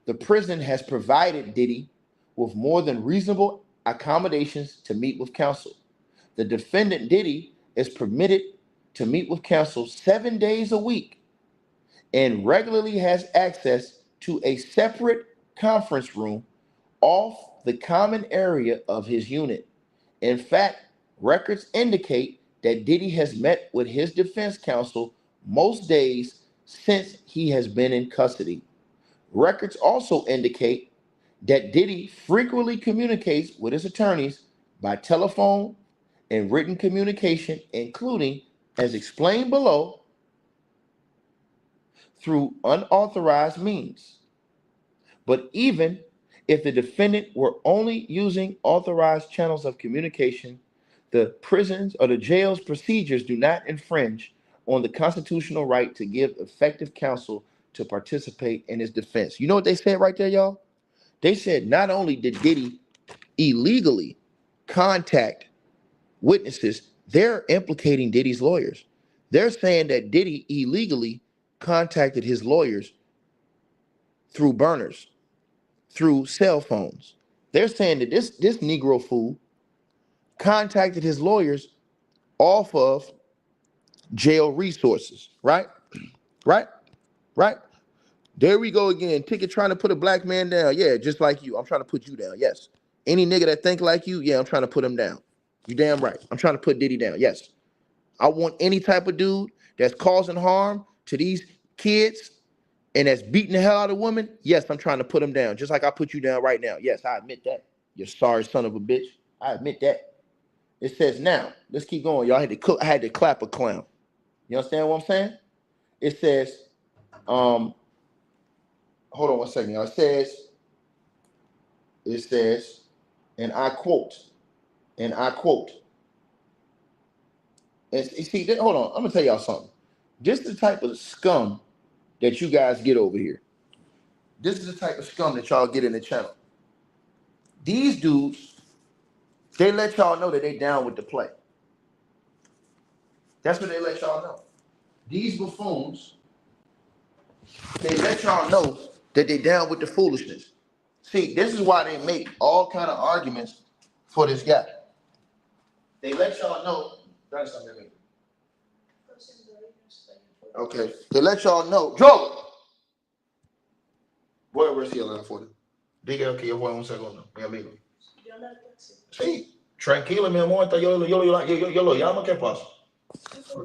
S1: the prison has provided Diddy with more than reasonable accommodations to meet with counsel. The defendant, Diddy, is permitted to meet with counsel 7 days a week and regularly has access to a separate conference room off the common area of his unit. In fact, records indicate that Diddy has met with his defense counsel most days since he has been in custody. Records also indicate that Diddy frequently communicates with his attorneys by telephone and written communication, including, as explained below, through unauthorized means. But even if the defendant were only using authorized channels of communication, the prisons or the jail's procedures do not infringe on the constitutional right to give effective counsel to participate in his defense. You know what they said right there, y'all? They said not only did Diddy illegally contact witnesses, they're implicating Diddy's lawyers. They're saying that Diddy illegally contacted his lawyers through burners, through cell phones. They're saying that this Negro fool contacted his lawyers off of jail resources, right? Right? Right? There we go again. Ticket trying to put a black man down. Yeah, just like you. I'm trying to put you down. Yes. Any nigga that think like you, yeah, I'm trying to put him down. You damn right. I'm trying to put Diddy down. Yes. I want any type of dude that's causing harm to these kids and that's beating the hell out of women. Yes, I'm trying to put him down. Just like I put you down right now. Yes, I admit that. You sorry son of a bitch. I admit that. It says now. Let's keep going, y'all. I had to clap a clown. You understand what I'm saying? It says, hold on one second, y'all. It says, and I quote, and see, hold on, I'm gonna tell y'all something. This is the type of scum that you guys get over here. This is the type of scum that y'all get in the channel. These dudes, they let y'all know that they down with the play. That's what they let y'all know. These buffoons, they let y'all know that they down with the foolishness. See, this is why they make all kind of arguments for this guy. They let y'all know. Okay. They let y'all know. Joe! Voy a ver si hablan afuera. Diga que yo voy un segundo, mi amigo. Sí, tranquila, mi amor. Yo lo llamo, ¿qué pasa?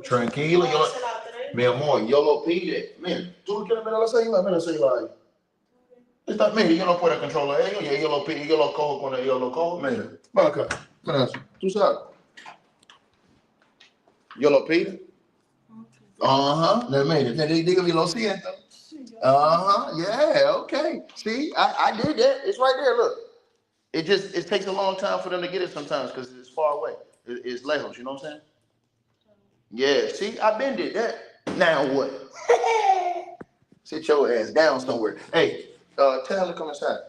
S1: Tranquilo, mi amor, yo lo pide. Mira, tú quieres ver la célula, mira la célula ahí. Está, mira, yo no puedo controlar ellos, y yo lo pido, yo lo cojo cuando yo lo cojo. Mira, ven acá, mira, tú sabes. Yo lo pido. Mira, dígame lo siento. Yeah, okay. See, I did that. It's right there, look. It takes a long time for them to get it sometimes because it's far away. It's lejos, you know what I'm saying? Yeah, see, I been did that. Now what? Sit your ass down somewhere. Hey, tell him to come inside.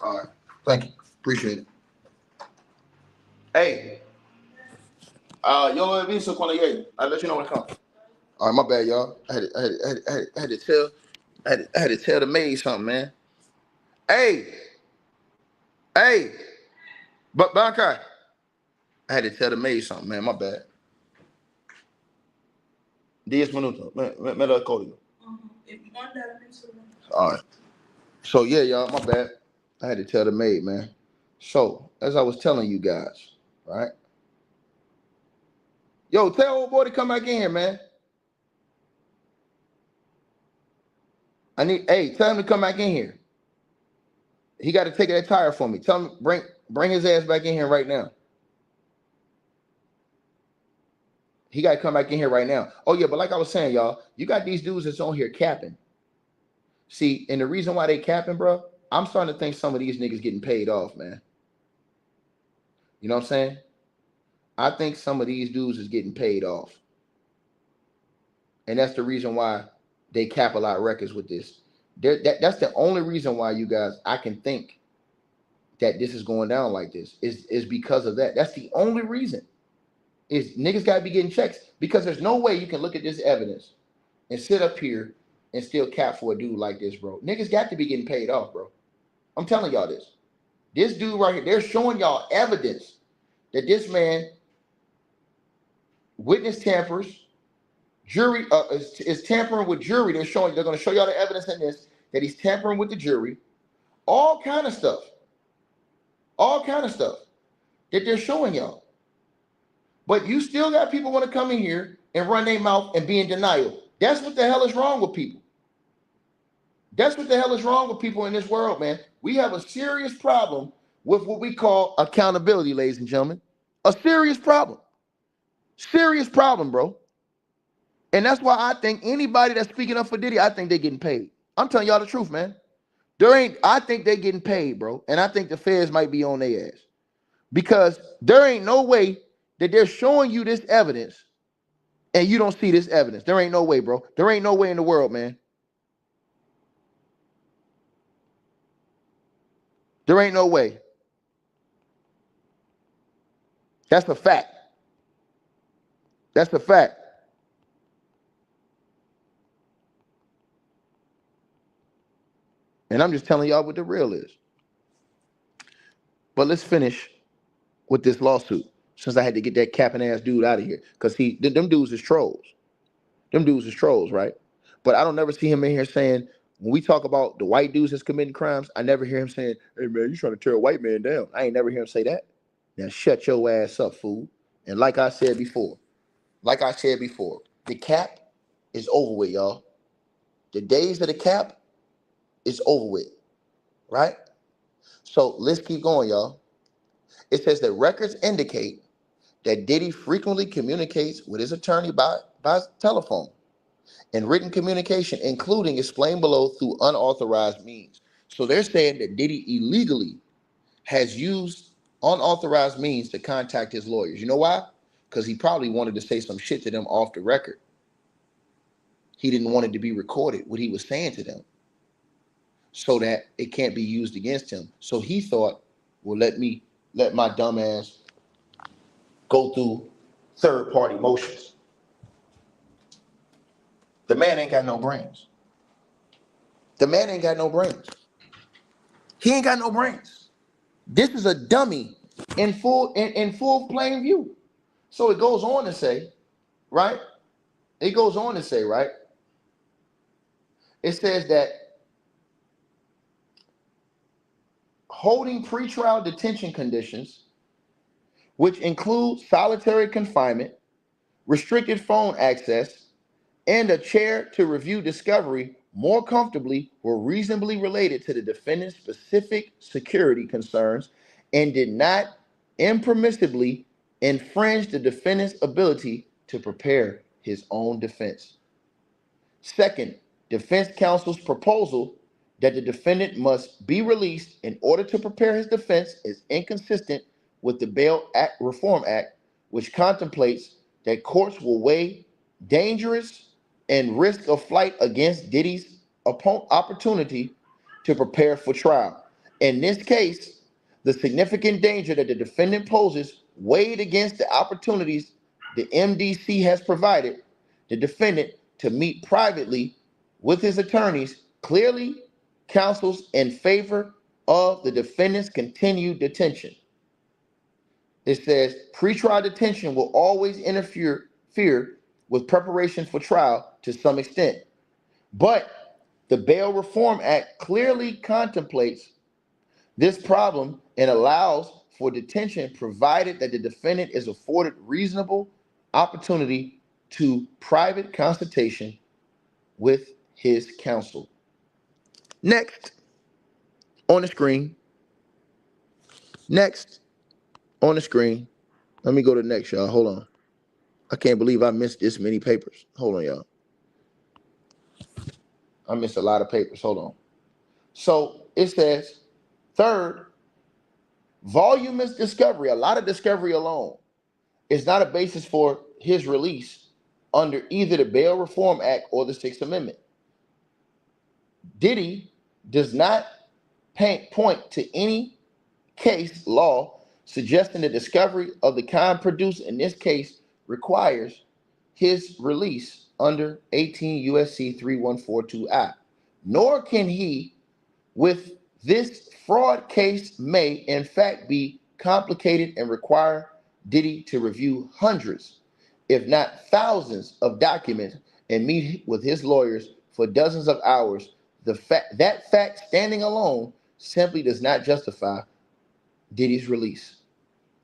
S1: All right, thank you. Appreciate it. Hey, yo lo aviso cuando llegue. I'll let you know when it comes. All right, my bad, y'all. I had to tell the maid something, man. Hey, but Bankai. I had to tell the maid something, man. My bad. 10 minutos. Me da el código. All right. So yeah, y'all, my bad. I had to tell the maid, man. So as I was telling you guys, right? Yo, tell old boy to come back in here, man. Tell him to come back in here. He got to take that tire for me. Tell him bring his ass back in here right now. He got to come back in here right now. Oh yeah, but like I was saying, y'all, you got these dudes that's on here capping. See, and the reason why they capping, bro, I'm starting to think some of these niggas getting paid off, man. You know what I'm saying? I think some of these dudes is getting paid off. And that's the reason why they cap a lot of records with this. That's the only reason why, you guys, I can think that this is going down like this is because of that. That's the only reason. Is niggas got to be getting checks, because there's no way you can look at this evidence and sit up here and still cap for a dude like this, bro. Niggas got to be getting paid off, bro. I'm telling y'all this. This dude right here, they're showing y'all evidence that this man witness tampers, jury is tampering with jury. They're going to show y'all the evidence in this, that he's tampering with the jury. All kind of stuff that they're showing y'all. But you still got people want to come in here and run their mouth and be in denial. That's what the hell is wrong with people. That's what the hell is wrong with people in this world, man. We have a serious problem with what we call accountability, ladies and gentlemen. A serious problem. Serious problem, bro. And that's why I think anybody that's speaking up for Diddy, I think they're getting paid. I'm telling y'all the truth, man. I think they're getting paid, bro. And I think the feds might be on their ass. Because there ain't no way that they're showing you this evidence and you don't see this evidence. There ain't no way, bro. There ain't no way in the world, man. There ain't no way. That's a fact. That's a fact. And I'm just telling y'all what the real is. But let's finish with this lawsuit, since I had to get that capping ass dude out of here. Because them dudes is trolls. Them dudes is trolls, right? But I don't never see him in here saying, when we talk about the white dudes that's committing crimes, I never hear him saying, hey man, you trying to tear a white man down. I ain't never hear him say that. Now shut your ass up, fool. And like I said before, the cap is over with, y'all. The days of the cap is over with, right? So let's keep going, y'all. It says that records indicate that Diddy frequently communicates with his attorney by telephone and written communication, including explained below, through unauthorized means. So they're saying that Diddy illegally has used unauthorized means to contact his lawyers. You know why? Because he probably wanted to say some shit to them off the record. He didn't want it to be recorded, what he was saying to them, so that it can't be used against him. So he thought, well, let my dumb ass go through third-party motions. The man ain't got no brains. The man ain't got no brains. He ain't got no brains. This is a dummy in full plain view. So it goes on to say, right? It says that holding pretrial detention conditions, which include solitary confinement, restricted phone access, and a chair to review discovery more comfortably, were reasonably related to the defendant's specific security concerns and did not impermissibly infringe the defendant's ability to prepare his own defense. Second, defense counsel's proposal that the defendant must be released in order to prepare his defense is inconsistent with the Bail Reform Act, which contemplates that courts will weigh dangerous and risk of flight against Diddy's opportunity to prepare for trial. In this case, the significant danger that the defendant poses weighed against the opportunities the MDC has provided the defendant to meet privately with his attorneys clearly counsels in favor of the defendant's continued detention. It says pretrial detention will always interfere with preparation for trial to some extent. But the Bail Reform Act clearly contemplates this problem and allows for detention provided that the defendant is afforded reasonable opportunity to private consultation with his counsel. Next on the screen. Next on the screen. Let me go to next, y'all. Hold on. I can't believe I missed this many papers. Hold on, y'all. I missed a lot of papers. Hold on. So it says, third, voluminous discovery, a lot of discovery alone, is not a basis for his release under either the Bail Reform Act or the Sixth Amendment. Diddy does not point to any case law suggesting the discovery of the kind produced in this case requires his release under 18 USC 3142I, nor can he, with this fraud case may in fact be complicated and require Diddy to review hundreds, if not thousands, of documents and meet with his lawyers for dozens of hours. That fact standing alone simply does not justify Diddy's release.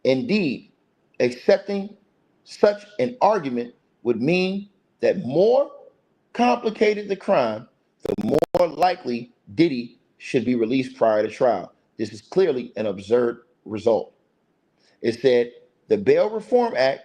S1: Indeed, accepting such an argument would mean that more complicated the crime, the more likely Diddy should be released prior to trial. This is clearly an absurd result. It said the Bail Reform Act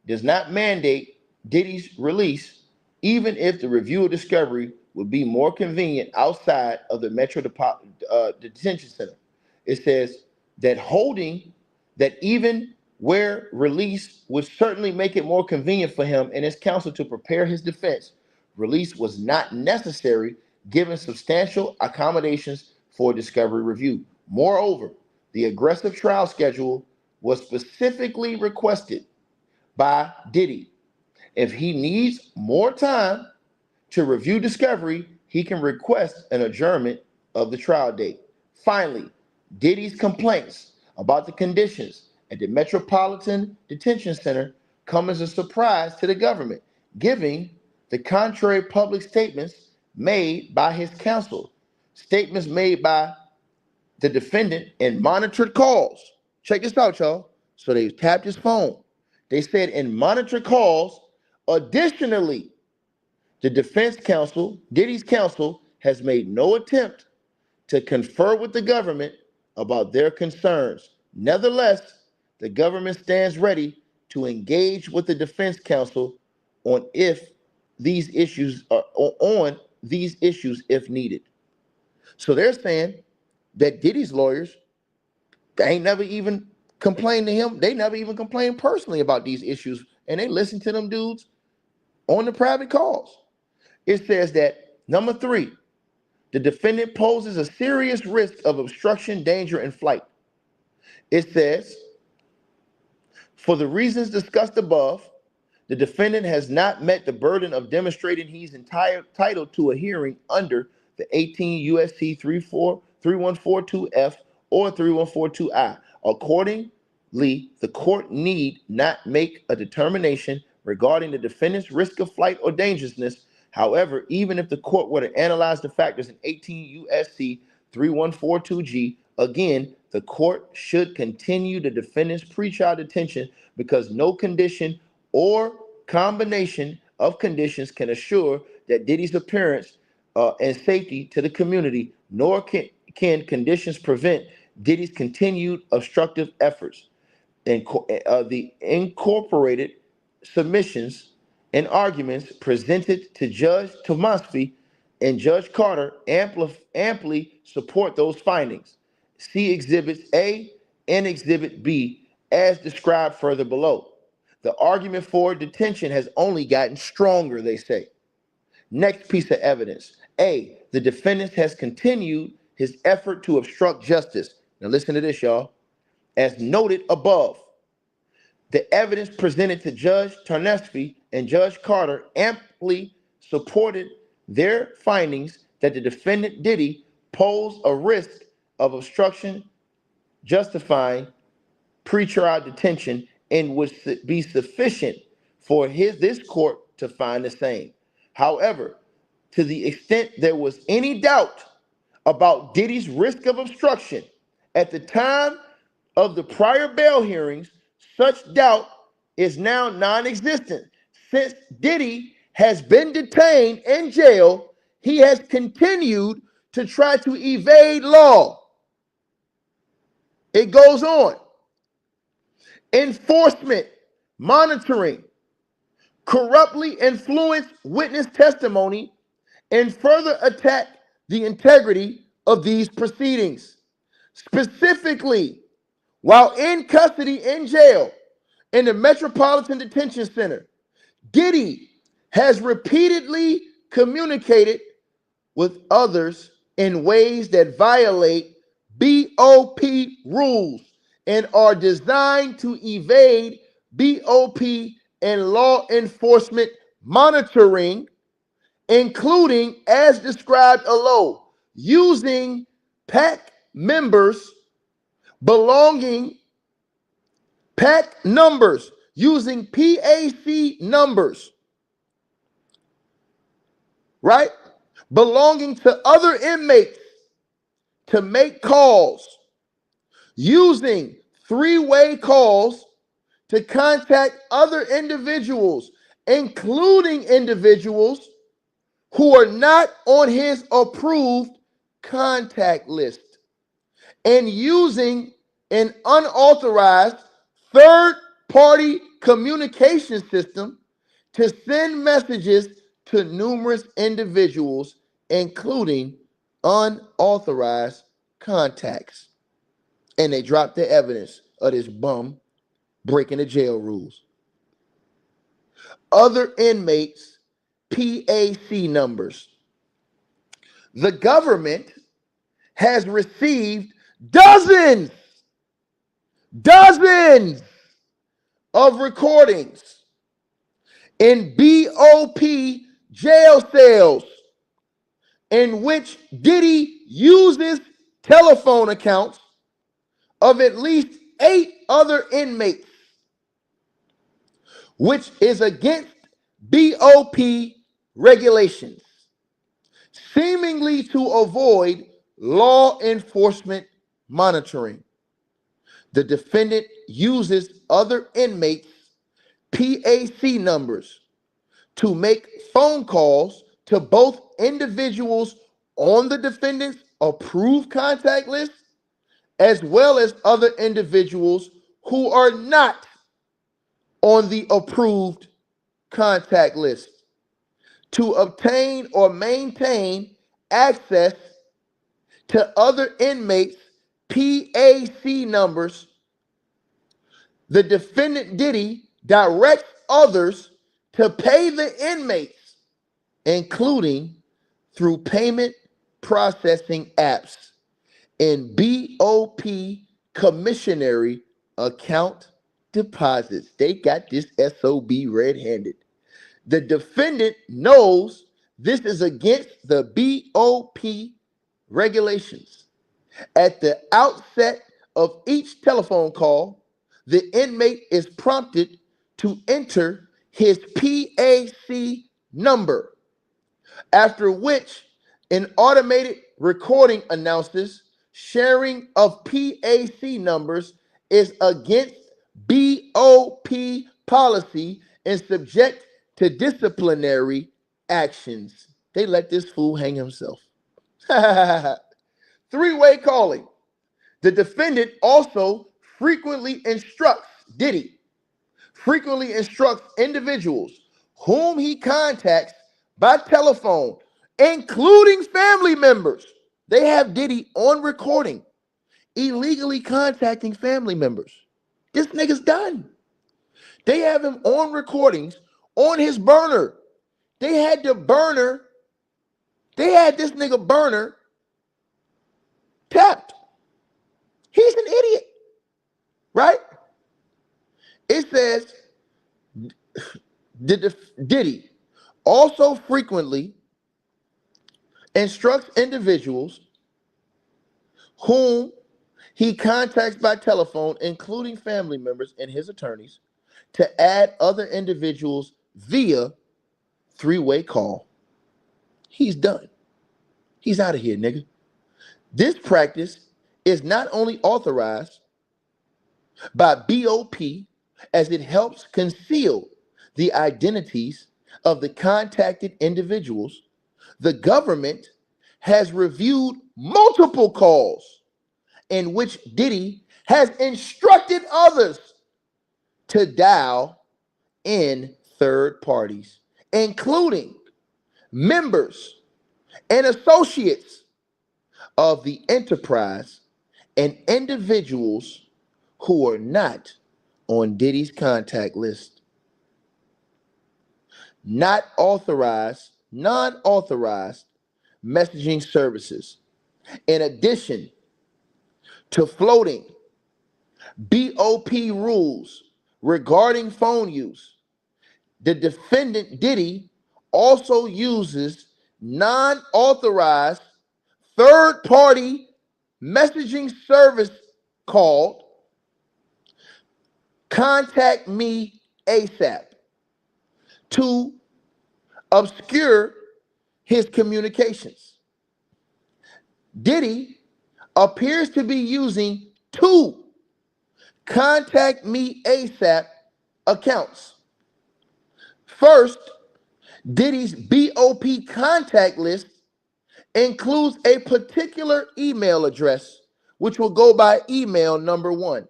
S1: does not mandate Diddy's release, even if the review of discovery would be more convenient outside of the Metro Detention Center. It says that holding that even where release would certainly make it more convenient for him and his counsel to prepare his defense, release was not necessary given substantial accommodations for discovery review. Moreover, the aggressive trial schedule was specifically requested by Diddy. If he needs more time to review discovery, he can request an adjournment of the trial date. Finally, Diddy's complaints about the conditions at the Metropolitan Detention Center come as a surprise to the government, giving the contrary public statements made by his counsel, statements made by the defendant in monitored calls. Check this out, y'all. So they tapped his phone. They said in monitored calls, additionally, the defense counsel, Diddy's counsel, has made no attempt to confer with the government about their concerns. Nevertheless, the government stands ready to engage with the defense counsel on these issues if needed. So they're saying that Diddy's lawyers, they ain't never even complained to him. They never even complained personally about these issues, and they listen to them dudes on the private calls. It says that number 3, the defendant poses a serious risk of obstruction, danger, and flight. It says, for the reasons discussed above, the defendant has not met the burden of demonstrating he's entitled to a hearing under the 18 USC 3142F or 3142I. Accordingly, the court need not make a determination regarding the defendant's risk of flight or dangerousness. However, even if the court were to analyze the factors in 18 USC 3142G, again, the court should continue the defendant's pretrial detention because no condition or combination of conditions can assure that Diddy's appearance and safety to the community, nor can conditions prevent Diddy's continued obstructive efforts. The incorporated submissions and arguments presented to Judge Tomaspi and Judge Carter amply support those findings. See Exhibits A and Exhibit B as described further below. The argument for detention has only gotten stronger, they say. Next piece of evidence. A, the defendant has continued his effort to obstruct justice. Now listen to this, y'all. As noted above, the evidence presented to Judge Tarnesky and Judge Carter amply supported their findings that the defendant Diddy posed a risk of obstruction, justifying pretrial detention and would be sufficient for this court to find the same. However, to the extent there was any doubt about Diddy's risk of obstruction at the time of the prior bail hearings, such doubt is now non-existent. Since Diddy has been detained in jail, he has continued to try to evade law. It goes on. Enforcement, monitoring, corruptly influence witness testimony, and further attack the integrity of these proceedings. Specifically, while in custody in jail in the Metropolitan Detention Center, Diddy has repeatedly communicated with others in ways that violate BOP rules and are designed to evade BOP and law enforcement monitoring, including, as described below, using PAC members PAC numbers, using PAC numbers, right? Belonging to other inmates to make calls, using three-way calls to contact other individuals, including individuals who are not on his approved contact list, and using an unauthorized third-party communication system to send messages to numerous individuals, including unauthorized contacts. And they dropped the evidence of this bum breaking the jail rules. Other inmates' PAC numbers. The government has received dozens of recordings in BOP jail cells in which Diddy uses telephone accounts of at least 8 other inmates, which is against BOP regulations, seemingly to avoid law enforcement monitoring. The defendant uses other inmates' PAC numbers to make phone calls to both individuals on the defendant's approved contact list, as well as other individuals who are not on the approved contact list, to obtain or maintain access to other inmates' PAC numbers. The defendant Diddy directs others to pay the inmates, including through payment processing apps and BOP commissionary account deposits. They got this SOB red-handed. The defendant knows this is against the BOP regulations. At the outset of each telephone call, the inmate is prompted to enter his PAC number, after which an automated recording announces sharing of PAC numbers is against BOP policy and subject to disciplinary actions. They let this fool hang himself. Three-way calling. The defendant also frequently instructs individuals whom he contacts by telephone, including family members. They have Diddy on recording, illegally contacting family members. This nigga's done. They have him on recordings on his burner. They had this nigga burner tapped. He's an idiot, right? It says Diddy also frequently instructs individuals whom He contacts by telephone, including family members and his attorneys, to add other individuals via three-way call. He's done. He's out of here, nigga. This practice is not only authorized by BOP as it helps conceal the identities of the contacted individuals, the government has reviewed multiple calls in which Diddy has instructed others to dial in third parties, including members and associates of the enterprise and individuals who are not on Diddy's contact list. Non-authorized messaging services, in addition to floating BOP rules regarding phone use. The defendant Diddy also uses non-authorized third-party messaging service called Contact Me ASAP to obscure his communications. Diddy appears to be using two Contact Me ASAP accounts. First, Diddy's BOP contact list includes a particular email address, which will go by email number 1,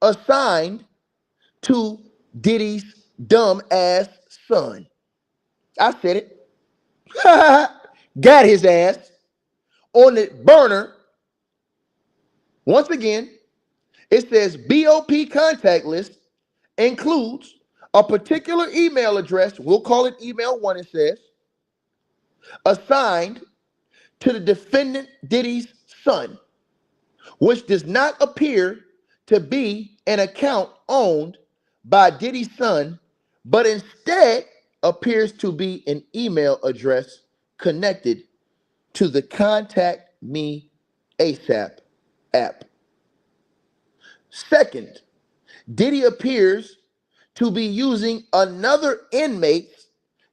S1: assigned to Diddy's dumb ass son. I said it. Got his ass on the burner. Once again, it says BOP contact list includes a particular email address. We'll call it email 1, it says, assigned to the defendant Diddy's son, which does not appear to be an account owned by Diddy's son, but instead appears to be an email address connected to the Contact Me ASAP app. Second, Diddy appears to be using another inmate's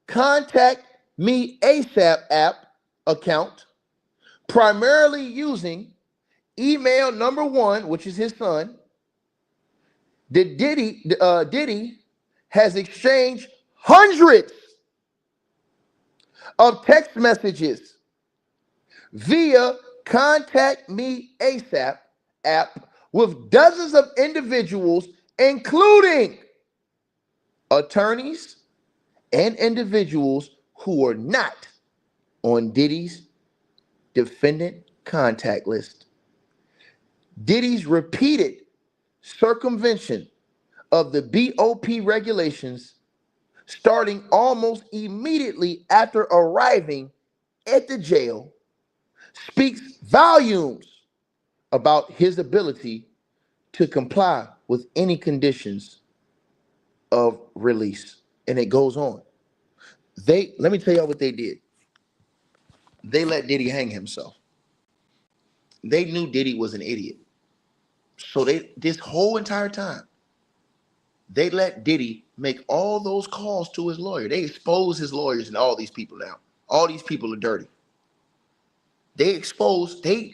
S1: Contact Me ASAP app account, primarily using email number 1, which is his son. Diddy has exchanged hundreds of text messages via Contact Me ASAP app with dozens of individuals, including attorneys and individuals who are not on Diddy's defendant contact list. Diddy's repeated circumvention of the BOP regulations, starting almost immediately after arriving at the jail, speaks volumes about his ability to comply with any conditions of release. And it goes on. Let me tell y'all what they did. They let Diddy hang himself. They knew Diddy was an idiot. So this whole entire time, they let Diddy make all those calls to his lawyer. They expose his lawyers and all these people now. All these people are dirty. They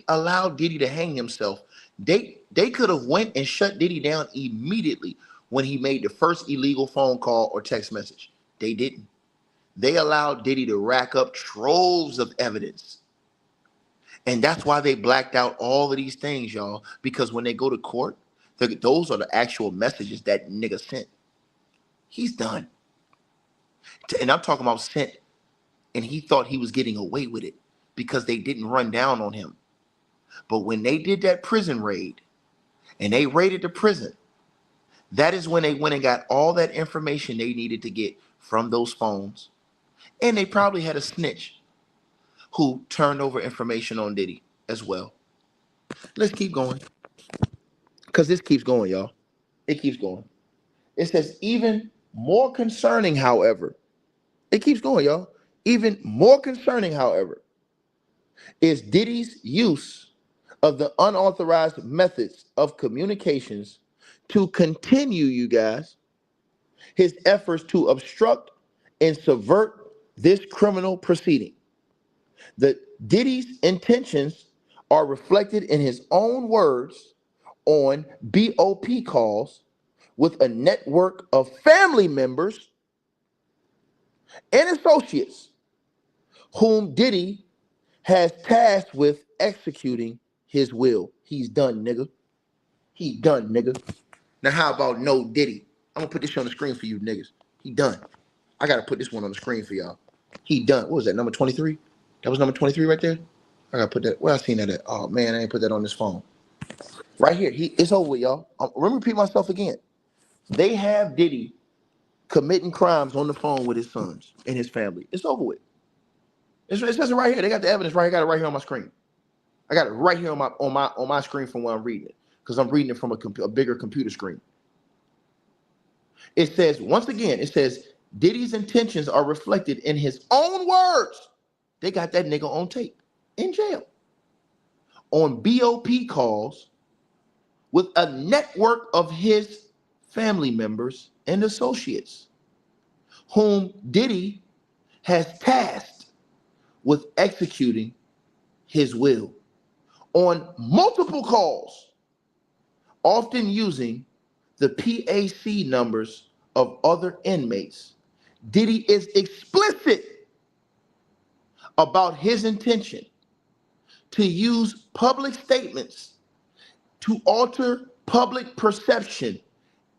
S1: allowed Diddy to hang himself. They could have went and shut Diddy down immediately when he made the first illegal phone call or text message. They didn't. They allowed Diddy to rack up troves of evidence. And that's why they blacked out all of these things, y'all. Because when they go to court, those are the actual messages that nigga sent. He's done. And I'm talking about sent, and he thought he was getting away with it because they didn't run down on him. But when they did that prison raid, and they raided the prison, that is when they went and got all that information they needed to get from those phones. And they probably had a snitch who turned over information on Diddy as well. Let's keep going. Because this keeps going, y'all. It keeps going. It says, even more concerning, however. It keeps going, y'all. Even more concerning, however, is Diddy's use of the unauthorized methods of communications to continue, you guys, his efforts to obstruct and subvert this criminal proceeding. The Diddy's intentions are reflected in his own words on BOP calls with a network of family members and associates whom Diddy has tasked with executing his will. He's done, nigga. He done, nigga. Now, how about no Diddy? I'm gonna put this shit on the screen for you niggas. He done. I gotta put this one on the screen for y'all. He done. What was that? Number 23? That was number 23 right there? I gotta put that. Where I seen that at? Oh man, I ain't put that on this phone. Right here. It's over with, y'all. Let me repeat myself again. They have Diddy committing crimes on the phone with his sons and his family. It's over with. It says it right here. They got the evidence right. I got it right here on my screen. I got it right here on my screen from where I'm reading it, because I'm reading it from a bigger computer screen. It says, once again, it says Diddy's intentions are reflected in his own words. They got that nigga on tape in jail on BOP calls with a network of his family members and associates whom Diddy has tasked with executing his will on multiple calls, often using the PAC numbers of other inmates. Diddy is explicit about his intention to use public statements to alter public perception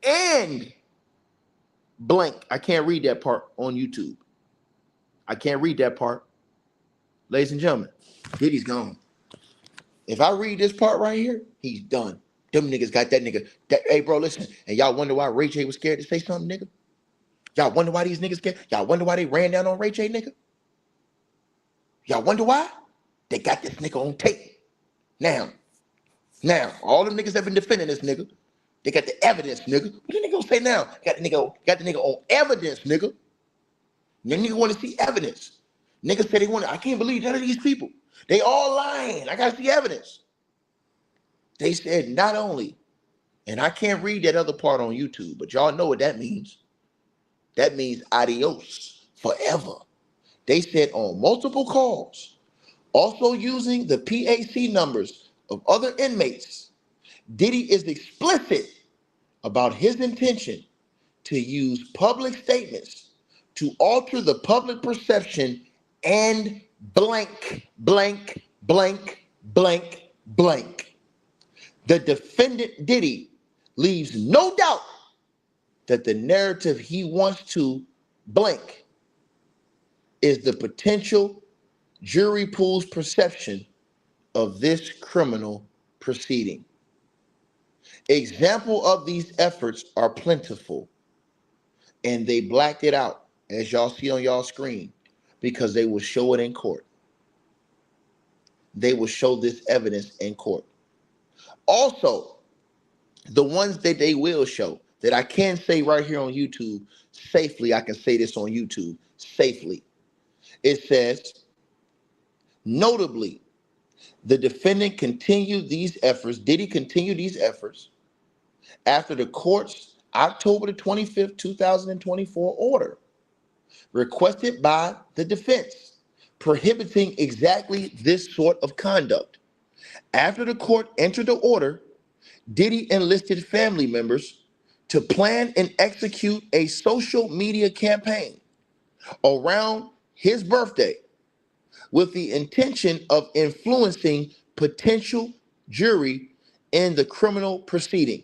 S1: and blank. I can't read that part on YouTube. I can't read that part. Ladies and gentlemen, Diddy's gone. If I read this part right here, he's done. Them niggas got that nigga. Hey, bro, listen. And y'all wonder why Ray J was scared to say something, nigga? Y'all wonder why these niggas scared? Y'all wonder why they ran down on Ray J, nigga? Y'all wonder why? They got this nigga on tape. Now, all them niggas that been defending this nigga, they got the evidence, nigga. What the nigga gonna say now? Got the nigga on evidence, nigga. Then nigga want to see evidence. Niggas said they want. I can't believe none of these people. They all lying. I gotta see evidence. They said not only, and I can't read that other part on YouTube, but y'all know what that means. That means adios forever. They said on multiple calls, also using the PAC numbers of other inmates, Diddy is explicit about his intention to use public statements to alter the public perception and blank, blank, blank, blank, blank. The defendant Diddy leaves no doubt that the narrative he wants to blank is the potential jury pool's perception of this criminal proceeding. Example of these efforts are plentiful, and they blacked it out, as y'all see on y'all screen, because they will show it in court. They will show this evidence in court. Also, the ones that they will show, that I can say right here on YouTube safely, I can say this on YouTube safely. It says, notably, the defendant continued these efforts, Diddy continued these efforts after the court's October the 25th, 2024 order requested by the defense, prohibiting exactly this sort of conduct. After the court entered the order, Diddy enlisted family members to plan and execute a social media campaign around his birthday with the intention of influencing potential jury in the criminal proceeding.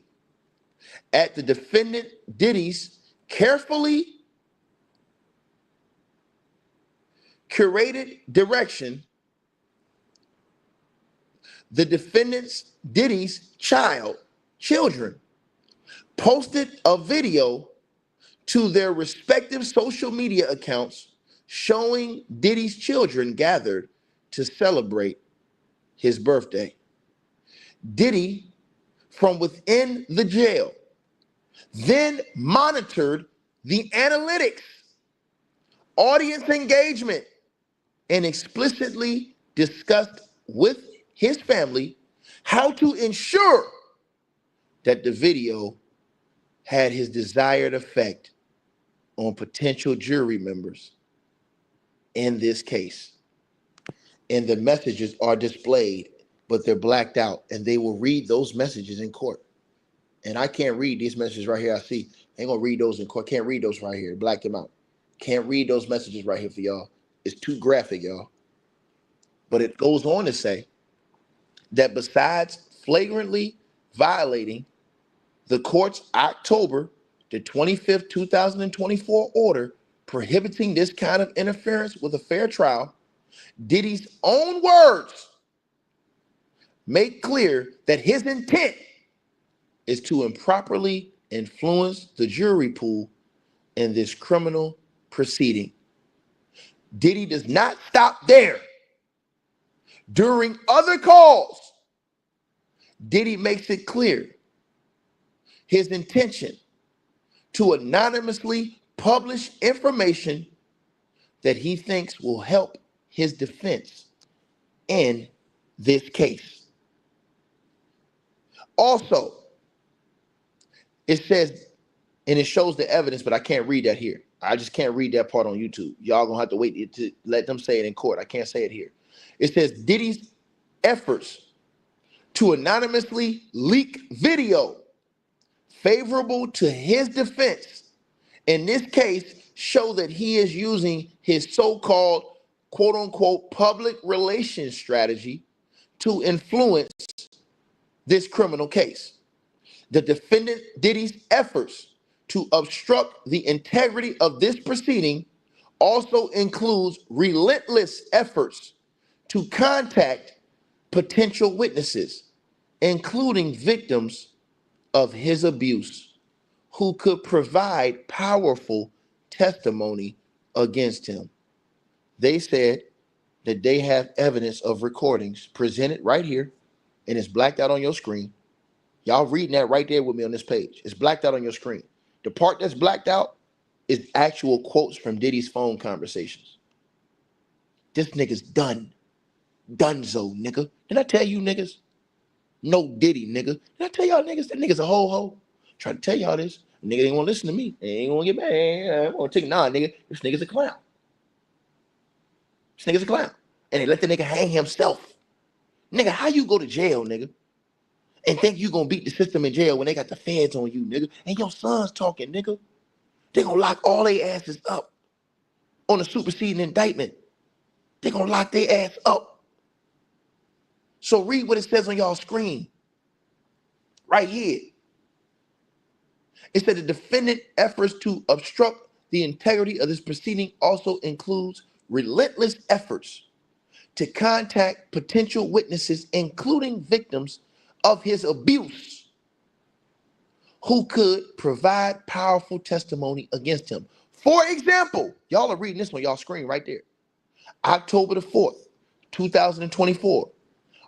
S1: At the defendant Diddy's carefully curated direction, the defendant's Diddy's children posted a video to their respective social media accounts showing Diddy's children gathered to celebrate his birthday. Diddy, from within the jail, then monitored the analytics, audience engagement, and explicitly discussed with his family how to ensure that the video had his desired effect on potential jury members in this case. And the messages are displayed, but they're blacked out, and they will read those messages in court. And I can't read these messages right here. I see. I ain't gonna read those in court. Can't read those right here. Black them out. Can't read those messages right here for y'all. It's too graphic, y'all. But it goes on to say that besides flagrantly violating the court's October the 25th, 2024 order prohibiting this kind of interference with a fair trial, Diddy's own words make clear that his intent is to improperly influence the jury pool in this criminal proceeding. Diddy does not stop there. During other calls, Diddy makes it clear his intention to anonymously publish information that he thinks will help his defense in this case. Also, it says, and it shows the evidence, but I can't read that here. I just can't read that part on YouTube. Y'all gonna have to wait to let them say it in court. I can't say it here. It says Diddy's efforts to anonymously leak video favorable to his defense in this case show that he is using his so-called quote unquote public relations strategy to influence this criminal case. The defendant Diddy's efforts to obstruct the integrity of this proceeding also includes relentless efforts to contact potential witnesses, including victims of his abuse, who could provide powerful testimony against him. They said that they have evidence of recordings presented right here, and it's blacked out on your screen. Y'all reading that right there with me on this page. It's blacked out on your screen. The part that's blacked out is actual quotes from Diddy's phone conversations. This nigga's done. Dunzo, nigga. Did I tell you niggas? No Diddy, nigga. Did I tell y'all niggas that nigga's a ho-ho? Try to tell y'all this. Nigga ain't gonna listen to me. They ain't gonna get mad. I'm gonna take, nah, nigga. This nigga's a clown. This nigga's a clown. And they let the nigga hang himself. Nigga, how you go to jail, nigga? And think you gonna beat the system in jail when they got the feds on you, nigga? And your son's talking, nigga. They gonna lock all their asses up on a superseding indictment. They gonna lock their ass up. So read what it says on y'all screen. Right here. It said the defendant efforts to obstruct the integrity of this proceeding also includes relentless efforts to contact potential witnesses, including victims of his abuse, who could provide powerful testimony against him. For example, y'all are reading this on y'all screen right there. October the 4th, 2024,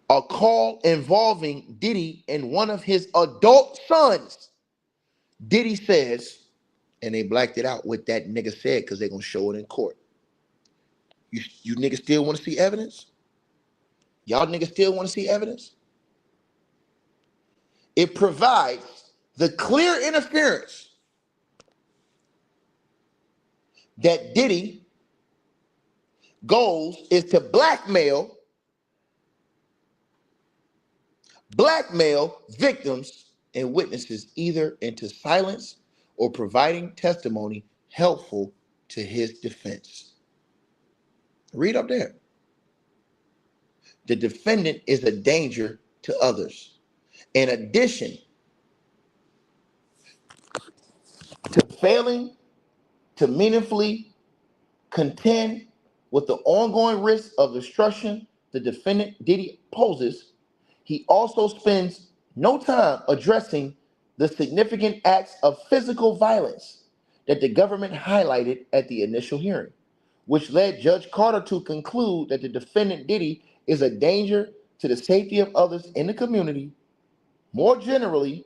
S1: a call involving Diddy and one of his adult sons. Diddy says, and they blacked it out what that nigga said because they're going to show it in court. You niggas still want to see evidence? Y'all niggas still want to see evidence? It provides the clear interference that Diddy goals is to blackmail victims and witnesses either into silence or providing testimony helpful to his defense. Read up there. The defendant is a danger to others. In addition to failing to meaningfully contend with the ongoing risk of destruction the defendant Diddy poses, he also spends no time addressing the significant acts of physical violence that the government highlighted at the initial hearing, which led Judge Carter to conclude that the defendant Diddy is a danger to the safety of others in the community, more generally,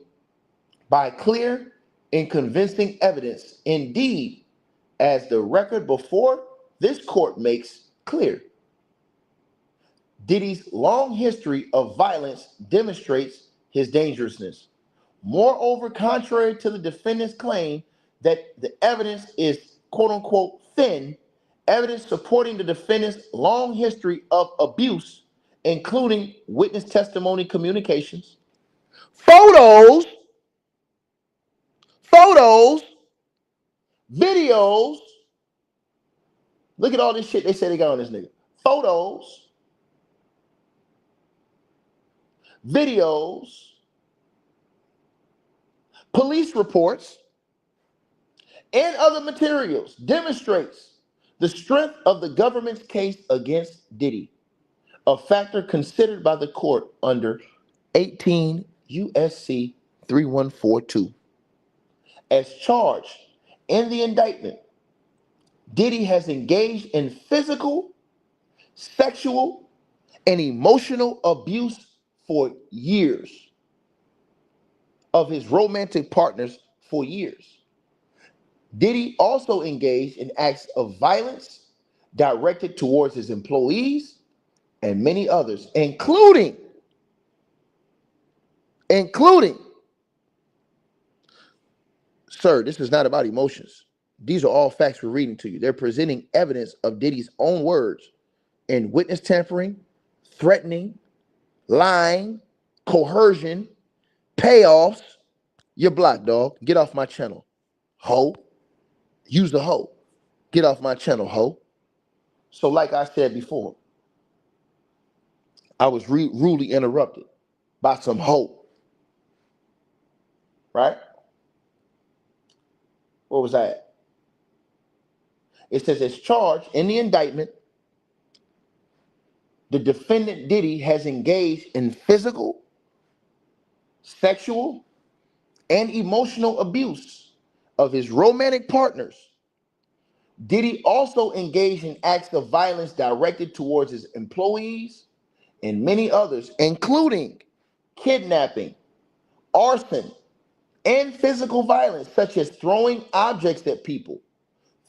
S1: by clear and convincing evidence. Indeed, as the record before this court makes clear, Diddy's long history of violence demonstrates his dangerousness. Moreover, contrary to the defendant's claim that the evidence is quote unquote thin, evidence supporting the defendant's long history of abuse, including witness testimony communications, photos, photos, videos. Look at all this shit they say they got on this nigga. Photos, videos, police reports, and other materials demonstrates the strength of the government's case against Diddy, a factor considered by the court under 18 USC 3142. As charged in the indictment, Diddy has engaged in physical, sexual, and emotional abuse for years of his romantic partners for years. Diddy also engaged in acts of violence directed towards his employees and many others, including, sir, this is not about emotions. These are all facts we're reading to you. They're presenting evidence of Diddy's own words in witness tampering, threatening, lying, coercion, payoffs. You're blocked, dog. Get off my channel, ho. Use the ho. Get off my channel, ho. So like I said before, I was rudely interrupted by some ho. Right? What was that? It says it's charged in the indictment, the defendant Diddy has engaged in physical, sexual, and emotional abuse of his romantic partners. Diddy also engaged in acts of violence directed towards his employees and many others, including kidnapping, arson, and physical violence, such as throwing objects at people,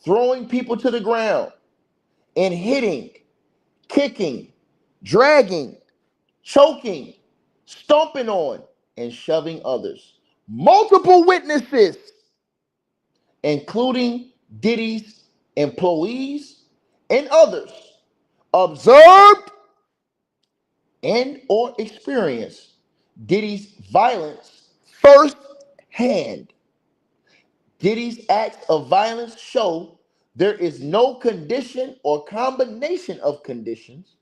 S1: throwing people to the ground, and hitting, kicking, dragging, choking, stomping on, and shoving others. Multiple witnesses, including Diddy's employees and others, observed and or experienced Diddy's violence firsthand. Diddy's acts of violence show there is no condition or combination of conditions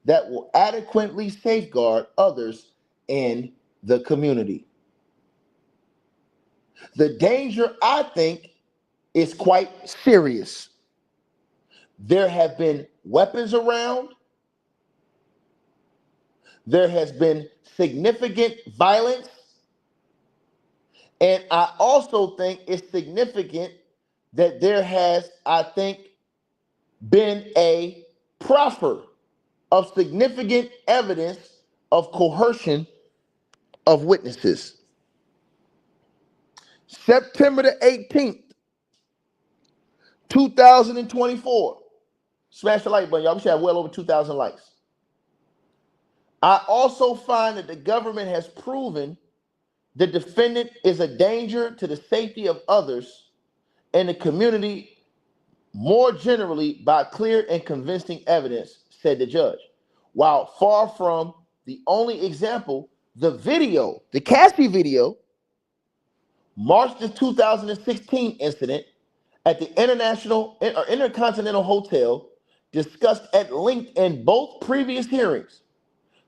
S1: that will adequately safeguard others in the community. The danger, I think, is quite serious. There have been weapons around. There has been significant violence. And I also think it's significant that there has, I think, been a proffer of significant evidence of coercion of witnesses. September the 18th, 2024. Smash the like button, y'all. We should have well over 2,000 likes. I also find that the government has proven the defendant is a danger to the safety of others and the community more generally by clear and convincing evidence, said the judge. While far from the only example, the video, the Cassie video, March the 2016 incident at the Intercontinental Hotel, discussed at length in both previous hearings,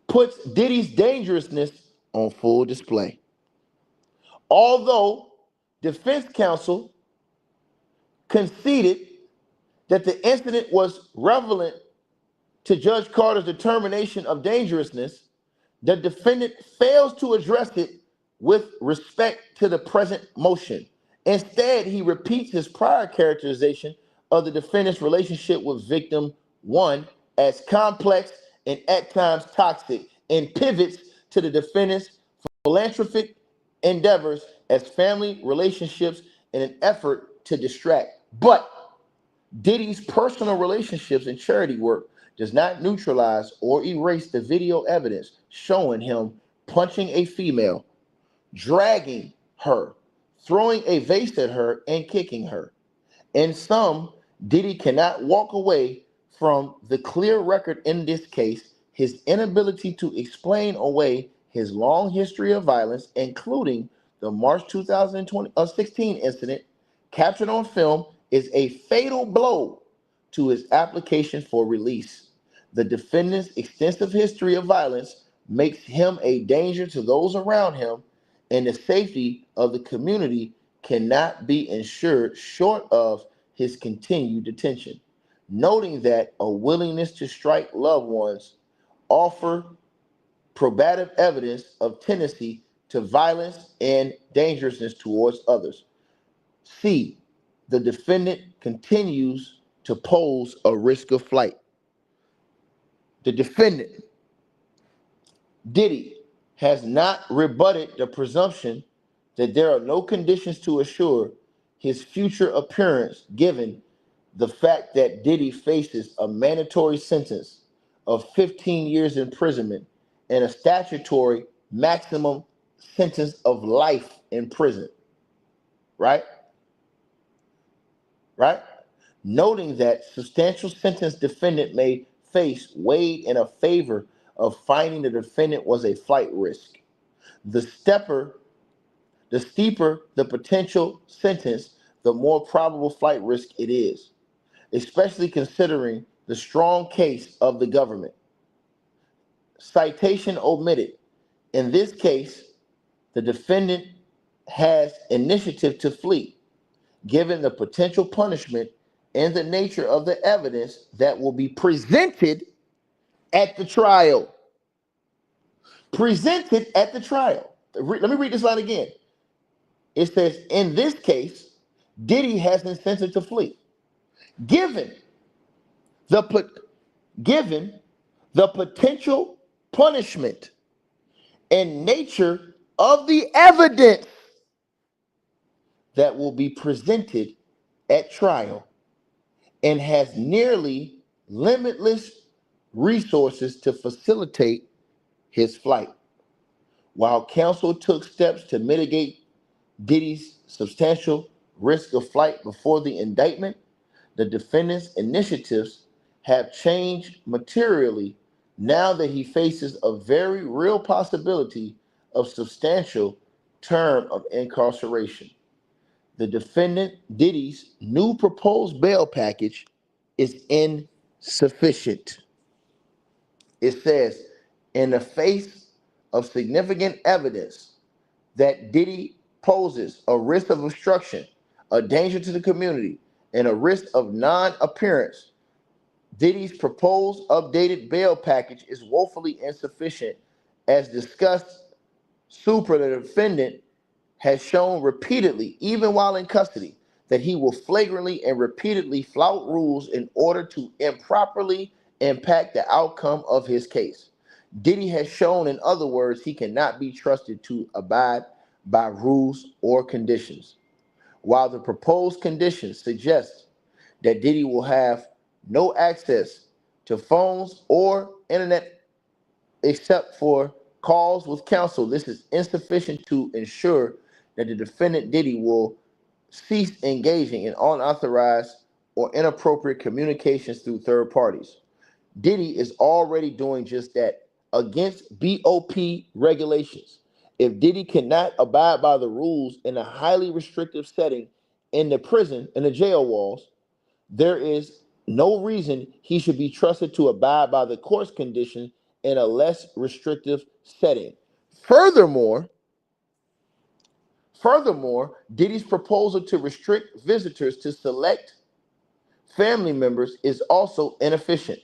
S1: puts Diddy's dangerousness on full display. Although defense counsel conceded that the incident was relevant to Judge Carter's determination of dangerousness, the defendant fails to address it with respect to the present motion. Instead, he repeats his prior characterization of the defendant's relationship with victim one as complex and at times toxic, and pivots to the defendant's philanthropic endeavors as family relationships in an effort to distract. But Diddy's personal relationships and charity work, does not neutralize or erase the video evidence showing him punching a female, dragging her, throwing a vase at her, and kicking her. In sum, Diddy cannot walk away from the clear record in this case, his inability to explain away his long history of violence, including the March 2016 incident captured on film, is a fatal blow to his application for release. The defendant's extensive history of violence makes him a danger to those around him, and the safety of the community cannot be ensured short of his continued detention. Noting that a willingness to strike loved ones offer probative evidence of tendency to violence and dangerousness towards others. C. The defendant continues to pose a risk of flight. The defendant, Diddy, has not rebutted the presumption that there are no conditions to assure his future appearance, given the fact that Diddy faces a mandatory sentence of 15 years imprisonment and a statutory maximum sentence of life in prison. Right? Right? Noting that substantial sentence defendant may face weighed in a favor of finding the defendant was a flight risk. The steeper the potential sentence, the more probable flight risk it is, especially considering the strong case of the government. Citation omitted. In this case, the defendant has initiative to flee, given the potential punishment and the nature of the evidence that will be presented at the trial. Presented at the trial. Let me read this line again. It says, in this case, Diddy has incentive to flee, given the potential punishment and nature of the evidence that will be presented at trial, and has nearly limitless resources to facilitate his flight. While counsel took steps to mitigate Diddy's substantial risk of flight before the indictment, the defendant's initiatives have changed materially now that he faces a very real possibility of substantial term of incarceration. The defendant Diddy's new proposed bail package is insufficient. It says, in the face of significant evidence that Diddy poses a risk of obstruction, a danger to the community, and a risk of non-appearance, Diddy's proposed updated bail package is woefully insufficient. As discussed, the defendant has shown repeatedly, even while in custody, that he will flagrantly and repeatedly flout rules in order to improperly impact the outcome of his case. Diddy has shown, in other words, he cannot be trusted to abide by rules or conditions. While the proposed conditions suggest that Diddy will have no access to phones or internet except for calls with counsel, this is insufficient to ensure that the defendant Diddy will cease engaging in unauthorized or inappropriate communications through third parties. Diddy is already doing just that against BOP regulations. If Diddy cannot abide by the rules in a highly restrictive setting in the prison, in the jail walls, there is no reason he should be trusted to abide by the court's condition in a less restrictive setting. Furthermore, Diddy's proposal to restrict visitors to select family members is also insufficient.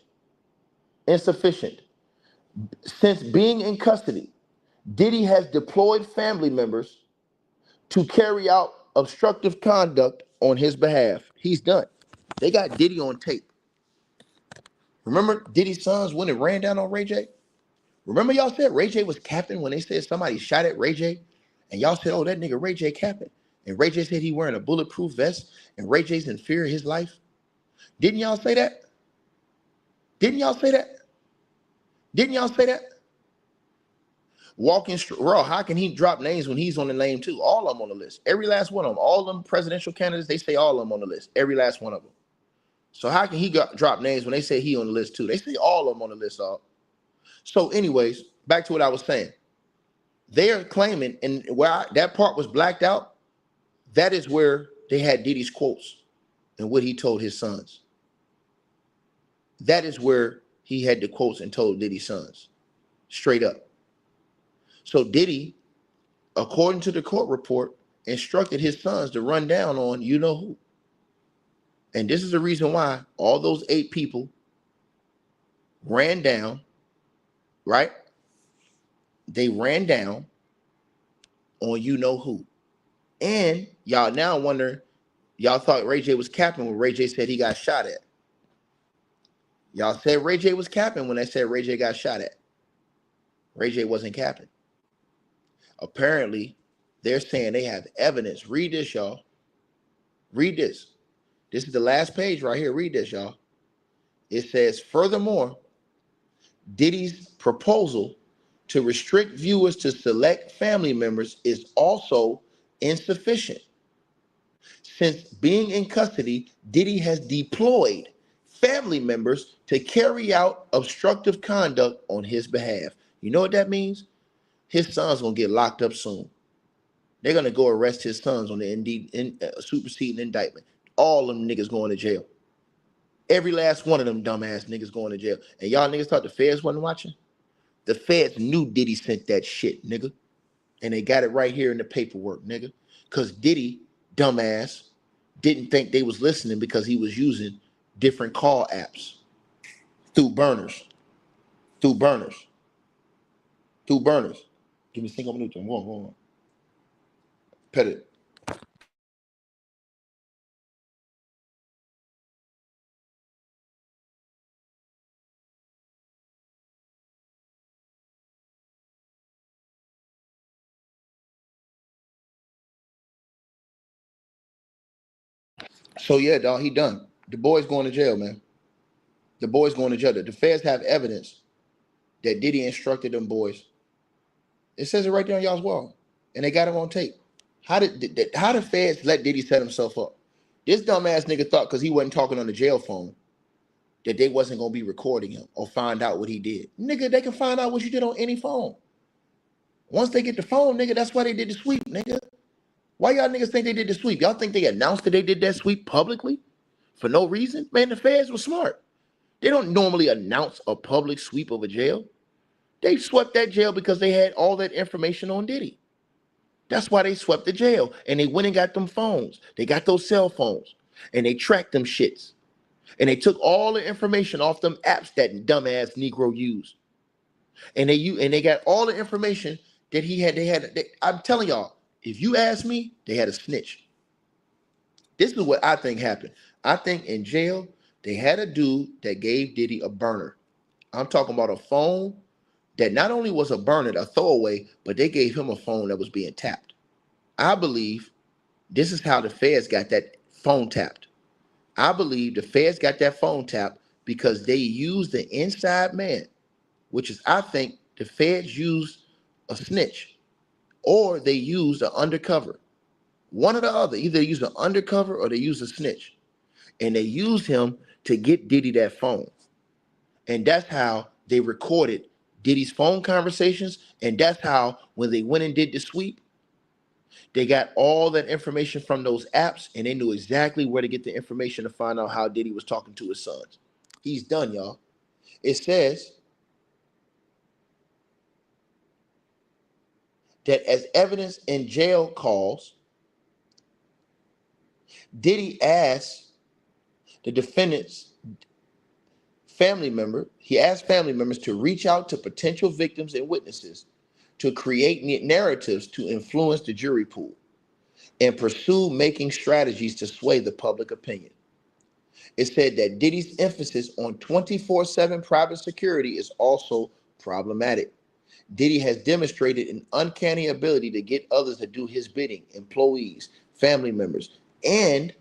S1: Since being in custody, Diddy has deployed family members to carry out obstructive conduct on his behalf. He's done. They got Diddy on tape. Remember Diddy's sons when it ran down on Ray J? Remember y'all said Ray J was capping when they said somebody shot at Ray J? And y'all said, oh, that nigga Ray J capping. And Ray J said he wearing a bulletproof vest and Ray J's in fear of his life. Didn't y'all say that? Didn't y'all say that? Didn't y'all say that? Walking raw, how can he drop names when he's on the name too? All of them on the list. Every last one of them. All of them presidential candidates, they say all of them on the list. Every last one of them. So how can he drop names when they say he on the list too? They say all of them on the list, all. So anyways, back to what I was saying. They're claiming, and where that part was blacked out, that is where they had Diddy's quotes and what he told his sons. That is where he had the quotes and told Diddy's sons. Straight up. So Diddy, according to the court report, instructed his sons to run down on you know who. And this is the reason why all those 8 people ran down, right? They ran down on you know who. And y'all now wonder, y'all thought Ray J was capping when Ray J said he got shot at. Y'all said Ray J was capping when they said Ray J got shot at. Ray J wasn't capping. Apparently, they're saying they have evidence. Read this, y'all. Read this. This is the last page right here. Read this, y'all. It says, furthermore, Diddy's proposal to restrict viewers to select family members is also insufficient. Since being in custody, Diddy has deployed family members to carry out obstructive conduct on his behalf. You know what that means? His son's gonna get locked up soon. They're gonna go arrest his sons on the superseding indictment. All them niggas going to jail. Every last one of them dumbass niggas going to jail. And y'all niggas thought the feds wasn't watching? The feds knew Diddy sent that shit, nigga. And they got it right here in the paperwork, nigga. Because Diddy, dumbass, didn't think they was listening because he was using different call apps through burners. Through burners. Through burners. Give me 5 minutes. Go on. Pet it. So yeah, dog, he done. The boy's going to jail, man. The boy's going to jail. The feds have evidence that Diddy instructed them boys. It says it right there on y'all's wall. And they got him on tape. How the feds let Diddy set himself up? This dumbass nigga thought because he wasn't talking on the jail phone that they wasn't gonna be recording him or find out what he did. Nigga, they can find out what you did on any phone. Once they get the phone, nigga, that's why they did the sweep, nigga. Why y'all niggas think they did the sweep? Y'all think they announced that they did that sweep publicly for no reason? Man, the feds were smart. They don't normally announce a public sweep of a jail. They swept that jail because they had all that information on Diddy. That's why they swept the jail. And they went and got them phones. They got those cell phones. And they tracked them shits. And they took all the information off them apps that dumbass Negro used. And they got all the information that he had. I'm telling y'all, if you ask me, they had a snitch. This is what I think happened. I think in jail, they had a dude that gave Diddy a burner. I'm talking about a phone that not only was a burner, a throwaway, but they gave him a phone that was being tapped. I believe this is how the feds got that phone tapped. I believe the feds got that phone tapped because they used the inside man, which is, I think, the feds used a snitch or they used an undercover. One or the other. Either they used an undercover or they used a snitch. And they used him to get Diddy that phone. And that's how they recorded Diddy's phone conversations. And that's how, when they went and did the sweep, they got all that information from those apps and they knew exactly where to get the information to find out how Diddy was talking to his sons. He's done, y'all. It says that as evidence in jail calls, Diddy asked the defendant's family members to reach out to potential victims and witnesses to create narratives to influence the jury pool and pursue making strategies to sway the public opinion. It said that Diddy's emphasis on 24/7 private security is also problematic. Diddy has demonstrated an uncanny ability to get others to do his bidding, employees, family members, and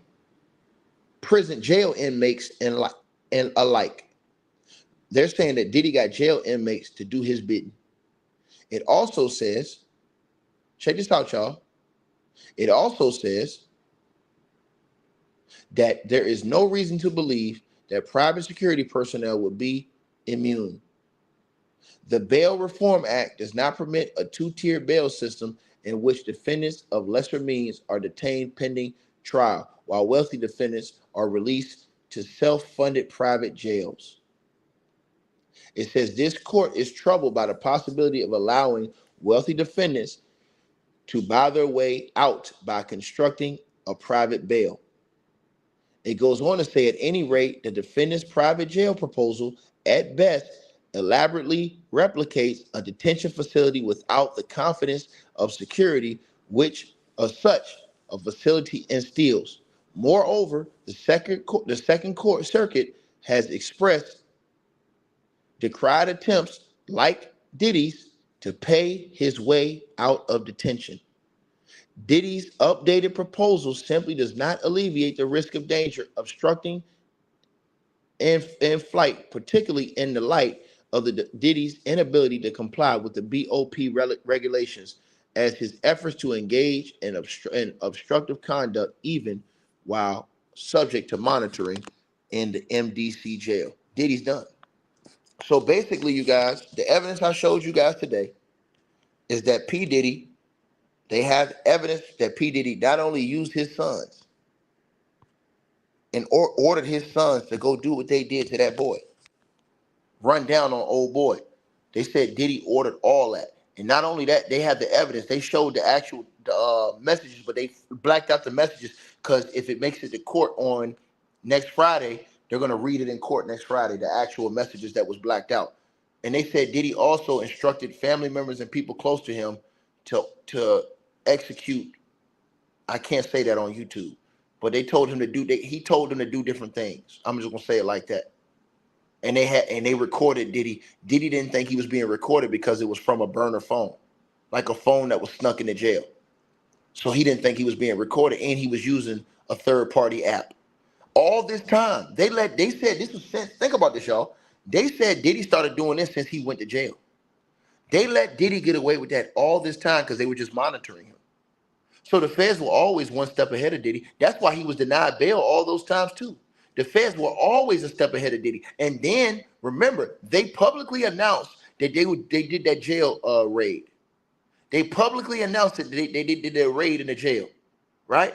S1: prison jail inmates and alike. They're saying that Diddy got jail inmates to do his bidding. It also says, check this out, y'all. It also says that there is no reason to believe that private security personnel would be immune. The Bail Reform Act does not permit a two-tiered bail system in which defendants of lesser means are detained pending trial, while wealthy defendants are released to self-funded private jails. It says this court is troubled by the possibility of allowing wealthy defendants to buy their way out by constructing a private bail. It goes on to say, at any rate, the defendant's private jail proposal, at best, elaborately replicates a detention facility without the confidence of security which, as such, a facility instills. Moreover, the second court circuit has expressed decried attempts like Diddy's to pay his way out of detention. Diddy's updated proposal simply does not alleviate the risk of danger obstructing in flight, particularly in the light of the Diddy's inability to comply with the BOP regulations, as his efforts to engage in obstructive conduct, even while subject to monitoring in the MDC jail. Diddy's done. So basically, you guys, the evidence I showed you guys today is that P. Diddy, they have evidence that P. Diddy not only used his sons and ordered his sons to go do what they did to that boy, run down on old boy. They said Diddy ordered all that. And not only that, they have the evidence. They showed the actual messages, but they blacked out the messages because if it makes it to court on next Friday, they're going to read it in court next Friday, the actual messages that was blacked out. And they said Diddy also instructed family members and people close to him to execute. I can't say that on YouTube, but they told him to do. He told them to do different things. I'm just gonna say it like that. And they recorded Diddy. Diddy didn't think he was being recorded because it was from a burner phone, like a phone that was snuck into jail. So he didn't think he was being recorded, and he was using a third-party app. All this time, they said this was since. Think about this, y'all. They said Diddy started doing this since he went to jail. They let Diddy get away with that all this time because they were just monitoring him. So the feds were always one step ahead of Diddy. That's why he was denied bail all those times too. The feds were always a step ahead of Diddy. And then, remember, they publicly announced that they did that jail raid. They publicly announced that they did their raid in the jail, right?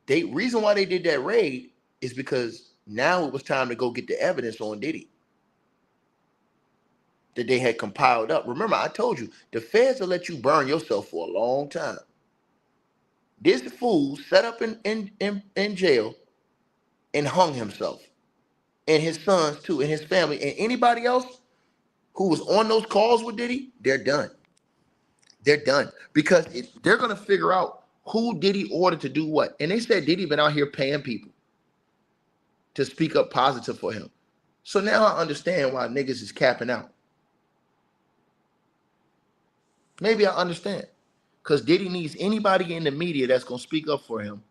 S1: Reason why they did that raid is because now it was time to go get the evidence on Diddy that they had compiled up. Remember, I told you, the feds will let you burn yourself for a long time. This fool set up in jail and hung himself, and his sons too, and his family, and anybody else who was on those calls with Diddy, they're done. They're done because they're gonna figure out who Diddy ordered to do what. And they said Diddy been out here paying people to speak up positive for him. So now I understand why niggas is capping out. Maybe I understand. Because Diddy needs anybody in the media that's going to speak up for him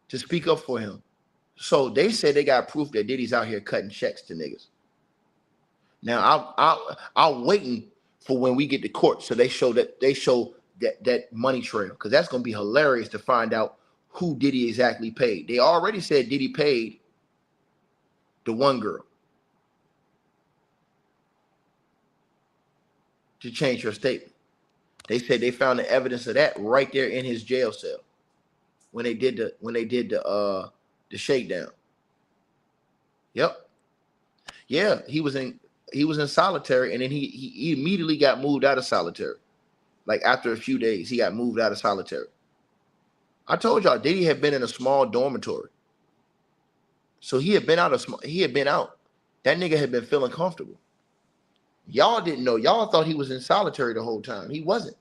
S1: to speak up for him. So they said they got proof that Diddy's out here cutting checks to niggas. Now I'm waiting for when we get to court so they show that money trail, because that's going to be hilarious to find out who Diddy exactly paid. They already said Diddy paid the one girl to change her statement. They said they found the evidence of that right there in his jail cell when they did the shakedown. Yep. Yeah, he was in solitary, and then he immediately got moved out of solitary. Like after a few days, he got moved out of solitary. I told y'all Diddy had been in a small dormitory. So he had been out. That nigga had been feeling comfortable. Y'all didn't know. Y'all thought he was in solitary the whole time. He wasn't.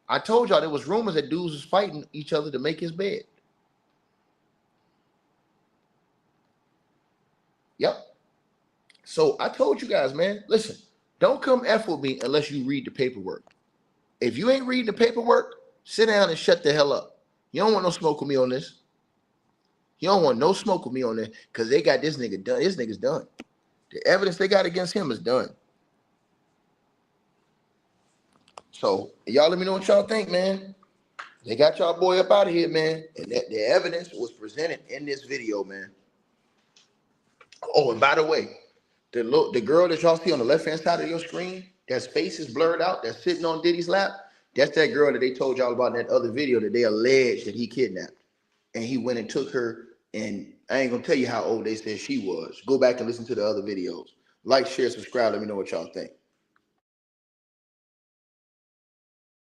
S1: I told y'all there was rumors that dudes was fighting each other to make his bed. Yep. So I told you guys, man, listen, don't come F with me unless you read the paperwork. If you ain't reading the paperwork, sit down and shut the hell up. You don't want no smoke with me on this. You don't want no smoke with me on this because they got this nigga done. This nigga's done. The evidence they got against him is done. So y'all let me know what y'all think, man. They got y'all boy up out of here, man. And the evidence was presented in this video, man. Oh, and by the way, the girl that y'all see on the left-hand side of your screen, that face is blurred out, that's sitting on Diddy's lap, that's that girl that they told y'all about in that other video that they alleged that he kidnapped. And he went and took her, and I ain't gonna tell you how old they said she was. Go back and listen to the other videos. Like, share, subscribe. Let me know what y'all think.